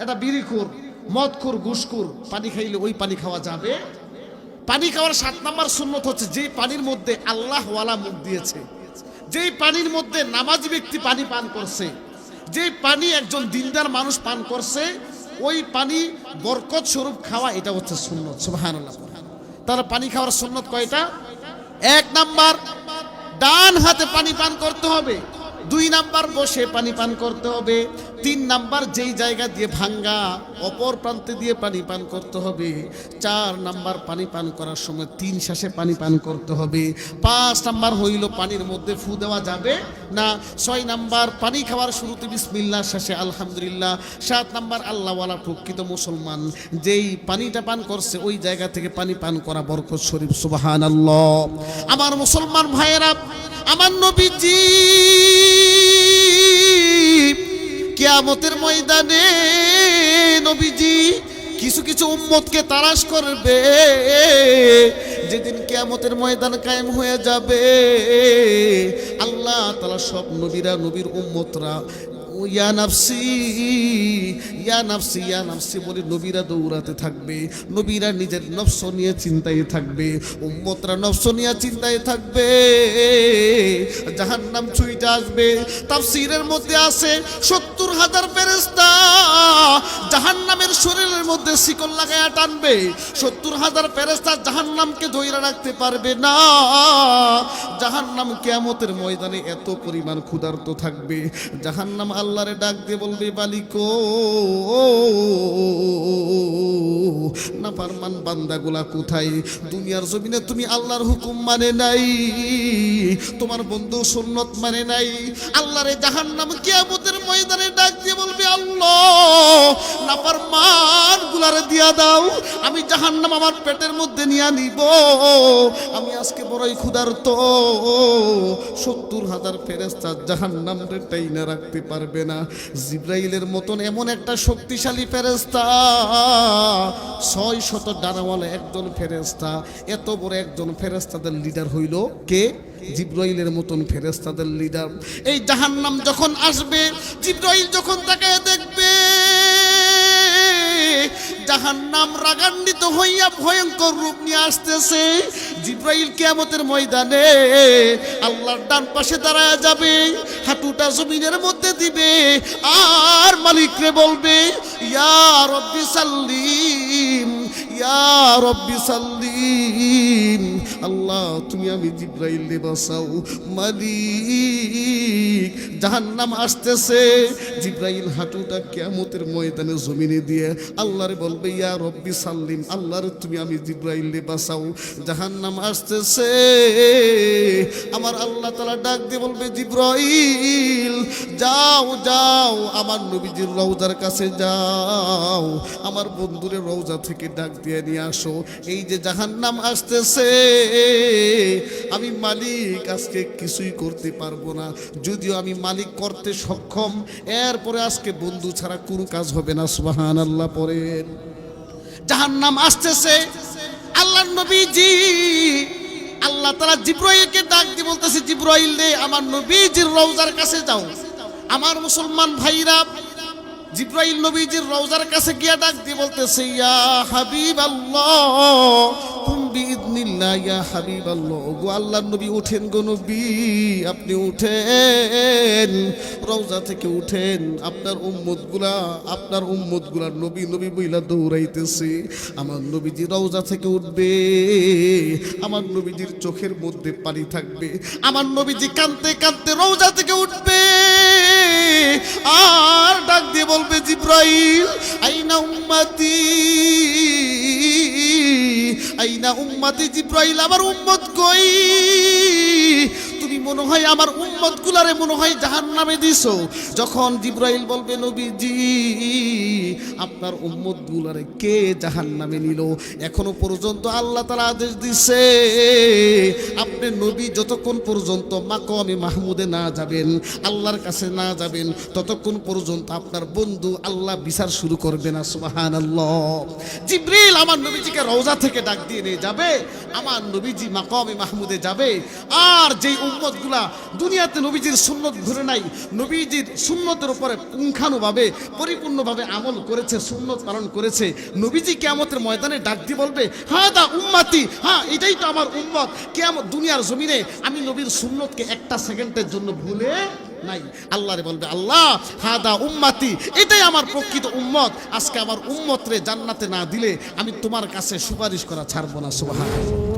একটা বিড়িখোর, মদখোর, ঘুষখোর পানি খাইলে ওই পানি খাওয়া যাবে? পানি খাওয়ার 7 নাম্বার সুন্নত হচ্ছে যেই পানির মধ্যে আল্লাহ ওয়ালা মুখ দিয়েছে, যেই পানির মধ্যে নামাজি ব্যক্তি পানি পান করছে, যেই পানি একজন দিনদার মানুষ পান করছে ওই পানি বরকত স্বরূপ খাওয়া, এটা হচ্ছে সুন্নত। সুবহানাল্লাহ। তার পানি খাওয়ার সুন্নত কয়টা? 1 নাম্বার ডান হাতে পানি পান করতে হবে, 2 নাম্বার বসে পানি পান করতে হবে, 3 নাম্বার যেই জায়গা দিয়ে ভাঙ্গা অপর প্রান্তে দিয়ে পানি পান করতে হবে, 4 নাম্বার পানি পান করার সময় 3 শ্বাসে পানি পান করতে হবে, 5 নাম্বার হইল পানির মধ্যে ফু দেওয়া যাবে না, 6 নাম্বার পানি খাওয়ার শুরুতে বিসমিল্লাহ, শেষে আলহামদুলিল্লাহ, 7 নাম্বার আল্লাহওয়ালা প্রকৃত মুসলমান যেই পানিটা পান করছে ওই জায়গা থেকে পানি পান করা বরকত শরীফ। সুবহানাল্লাহ। আমার মুসলমান ভাইয়েরা, আমার নবীজি কিয়ামতের ময়দানে নবীজি কিছু কিছু উম্মতকে তালাশ করবে। যেদিন কিয়ামতের ময়দান কায়েম হয়ে যাবে আল্লাহ তাআলা সব নবীরা, নবীর উম্মতরা ইয়া নাফসি ইয়া নাফসি ইয়া নাফসি বলে নবীরা দৌড়াতে থাকবে, নবীরা নিজের নফস নিয়ে চিন্তায় থাকবে, উম্মতরা নফস নিয়ে চিন্তায় থাকবে, জাহান্নাম ছুঁইতে আসবে। তাফসীরের মধ্যে আছে ৭০,০০০ ফেরেশতা জাহান্নামের শরীরের মধ্যে শিকল লাগায়া টানবে। ৭০,০০০ ফেরেশতা জাহান্নামকে ধইরা রাখতে পারবে না। জাহান্নাম কিয়ামতের ময়দানে এত পরিমাণ ক্ষুধার্ত থাকবে, জাহান্নাম আল্লাহরে ডাক দিয়ে বলবে, মালিকো নাফরমান বান্দাগুলা কোথায়? দুনিয়ার জমিনে তুমি আল্লাহর হুকুম মানে নাই, তোমার বন্ধু সুন্নত মানে নাই। আল্লাহরে জাহান্নাম কিয়ামতের ময়দানে ডাক দিয়ে বলবে, আল্লাহ নাফরমান গুলারে দিয়া দাও, আমি জাহান্নাম আমার পেটের মধ্যে নিয়ে নিব, আমি আজকে বড়ই ক্ষুধার্ত। ৭০,০০০ ফেরেশতা জাহান্নামরে টাইনা রাখতে পারবে না। জিবরাইলের মতন এমন একটা শক্তিশালী ফেরেশতা, ৬০০ ডানাওয়ালা একজন ফেরেশতা, এত বড় একজন ফেরেশতাদের লিডার হইল কে? জিবরাইলের মতন ফেরেশতাদের লিডার। এই জাহান্নাম যখন আসবে, জিবরাইল যখন তাকায় দেখবে জাহান্নাম রাগান্বিত হইয়া ভয়ঙ্কর রূপ নিয়ে আসতেছে, জিবরাইল কিয়ামতের ময়দানে আল্লাহর ডান পাশে দাঁড়ায় যাবে, হাঁটুটা জমিনের মধ্যে দিবে, আর মালিকরে বলবে, ইয়া রব্বি সাল্লিম, ইয়া রব্বি সাল্লিম, আল্লাহ তুমি আমি জিবরাইলকে বাঁচাও, মালিক জাহান্নাম আসতেছে। জিবরাইল হাঁটুটা কিয়ামতের ময়দানে জমিনে দিয়ে আল্লাহরে বলবে, ইয়া রব্বি সাল্লিম, আল্লাহর তুমি আমি জিবরাইলকে বাঁচাও, জাহান্নাম আসতেছে। আমার আল্লাহ তাআলা ডাক দিয়ে বলবে, জিবরাইল যাও যাও আমার নবীজির রওজার কাছে যাও, আমার বন্ধুরে রওজা থেকে ডাক দিয়ে নিয়ে আসো, এই যে জাহান্নাম আসতেছে, আমি মালিক আজকে কিছুই করতে পারবো না, যদিও আমি মালিক করতে সক্ষম, এরপরে আজকে বন্ধু ছাড়া কোনো কাজ হবে না। সুবহানাল্লাহ পড়েন। জাহান্নাম আসতেছে, আল্লাহর নবীজি আল্লাহ তাআলা জিবরাইলকে ডাক দিয়ে বলতেছে, জিবরাইল রে আমার নবীজির রওজার কাছে যাও। আমার মুসলমান ভাইরা, জিবরাইল নবীজির রওজার কাছে গিয়া ডাক দিয়ে বলতেছে, ইয়া হাবিবাল্লাহ কুম বিইذনিল্লাহ, ইয়া হাবিবাল্লাহ, গো আল্লাহর নবী উঠেন গো নবী, আপনি উঠেন, রওজা থেকে উঠেন, আপনার উম্মতগুলা নবী নবী বইলা দৌড়াইতেছে। আমার নবীজি রওজা থেকে উঠবে, আমার নবীজির চোখের মধ্যে পানি থাকবে, আমার নবীজি কাঁদতে কাঁদতে রওজা থেকে উঠবে, আর ডাক দিয়ে বলবে, জিবরাইল আইনা উম্মতি, আইনা উম্মতি, জিবরাইল আমার উম্মত কই? তুমি মনে হয় আমার উম্মতগুলারে মনে হয় জাহান্নামে দিছো। যখন জিবরাইল বলবে, নবীজি আপনার উম্মতগুলারে কে জাহান্নামে নিল? এখনো পর্যন্ত আল্লাহ তাআলা আদেশ দিছে, আপনি নবী যতক্ষণ পর্যন্ত মাকামে মাহমুদে না যাবেন, আল্লাহর কাছে না যাবেন, ততক্ষণ পর্যন্ত আপনার বন্ধু আল্লাহ বিচার শুরু করবে না। সুবহানাল্লাহ। জিবরিল আমার নবীজিকে রওজা থেকে ডাক দিয়ে নিয়ে যাবে, আমার নবীজি মাকামে মাহমুদে যাবে, আর যেই উম্মতগুলা দুনিয়াতে নবীজির সুন্নত ধরে নাই, নবীজির সুন্নতের উপরে পুঙ্খানুভাবে পরিপূর্ণভাবে আমল করেছে, সুন্নত পালন করেছে, নবীজি কিয়ামতের ময়দানে ডাক দিয়ে বলবে, হ্যাঁ দা উম্মতি, হ্যাঁ এটাই তো আমার উম্মত। কিয়ামত দুনিয়ার জমিনে আমি নবীর সুন্নতকে একটা সেকেন্ডের জন্য ভুলে নাই। আল্লাহরে বলবে, আল্লাহ হাদা উম্মতি, এটাই আমার প্রকৃত উম্মত, আজকে আমার উম্মতরে জান্নাতে না দিলে আমি তোমার কাছে সুপারিশ করা ছাড়বো না। সুবহানাল্লাহ।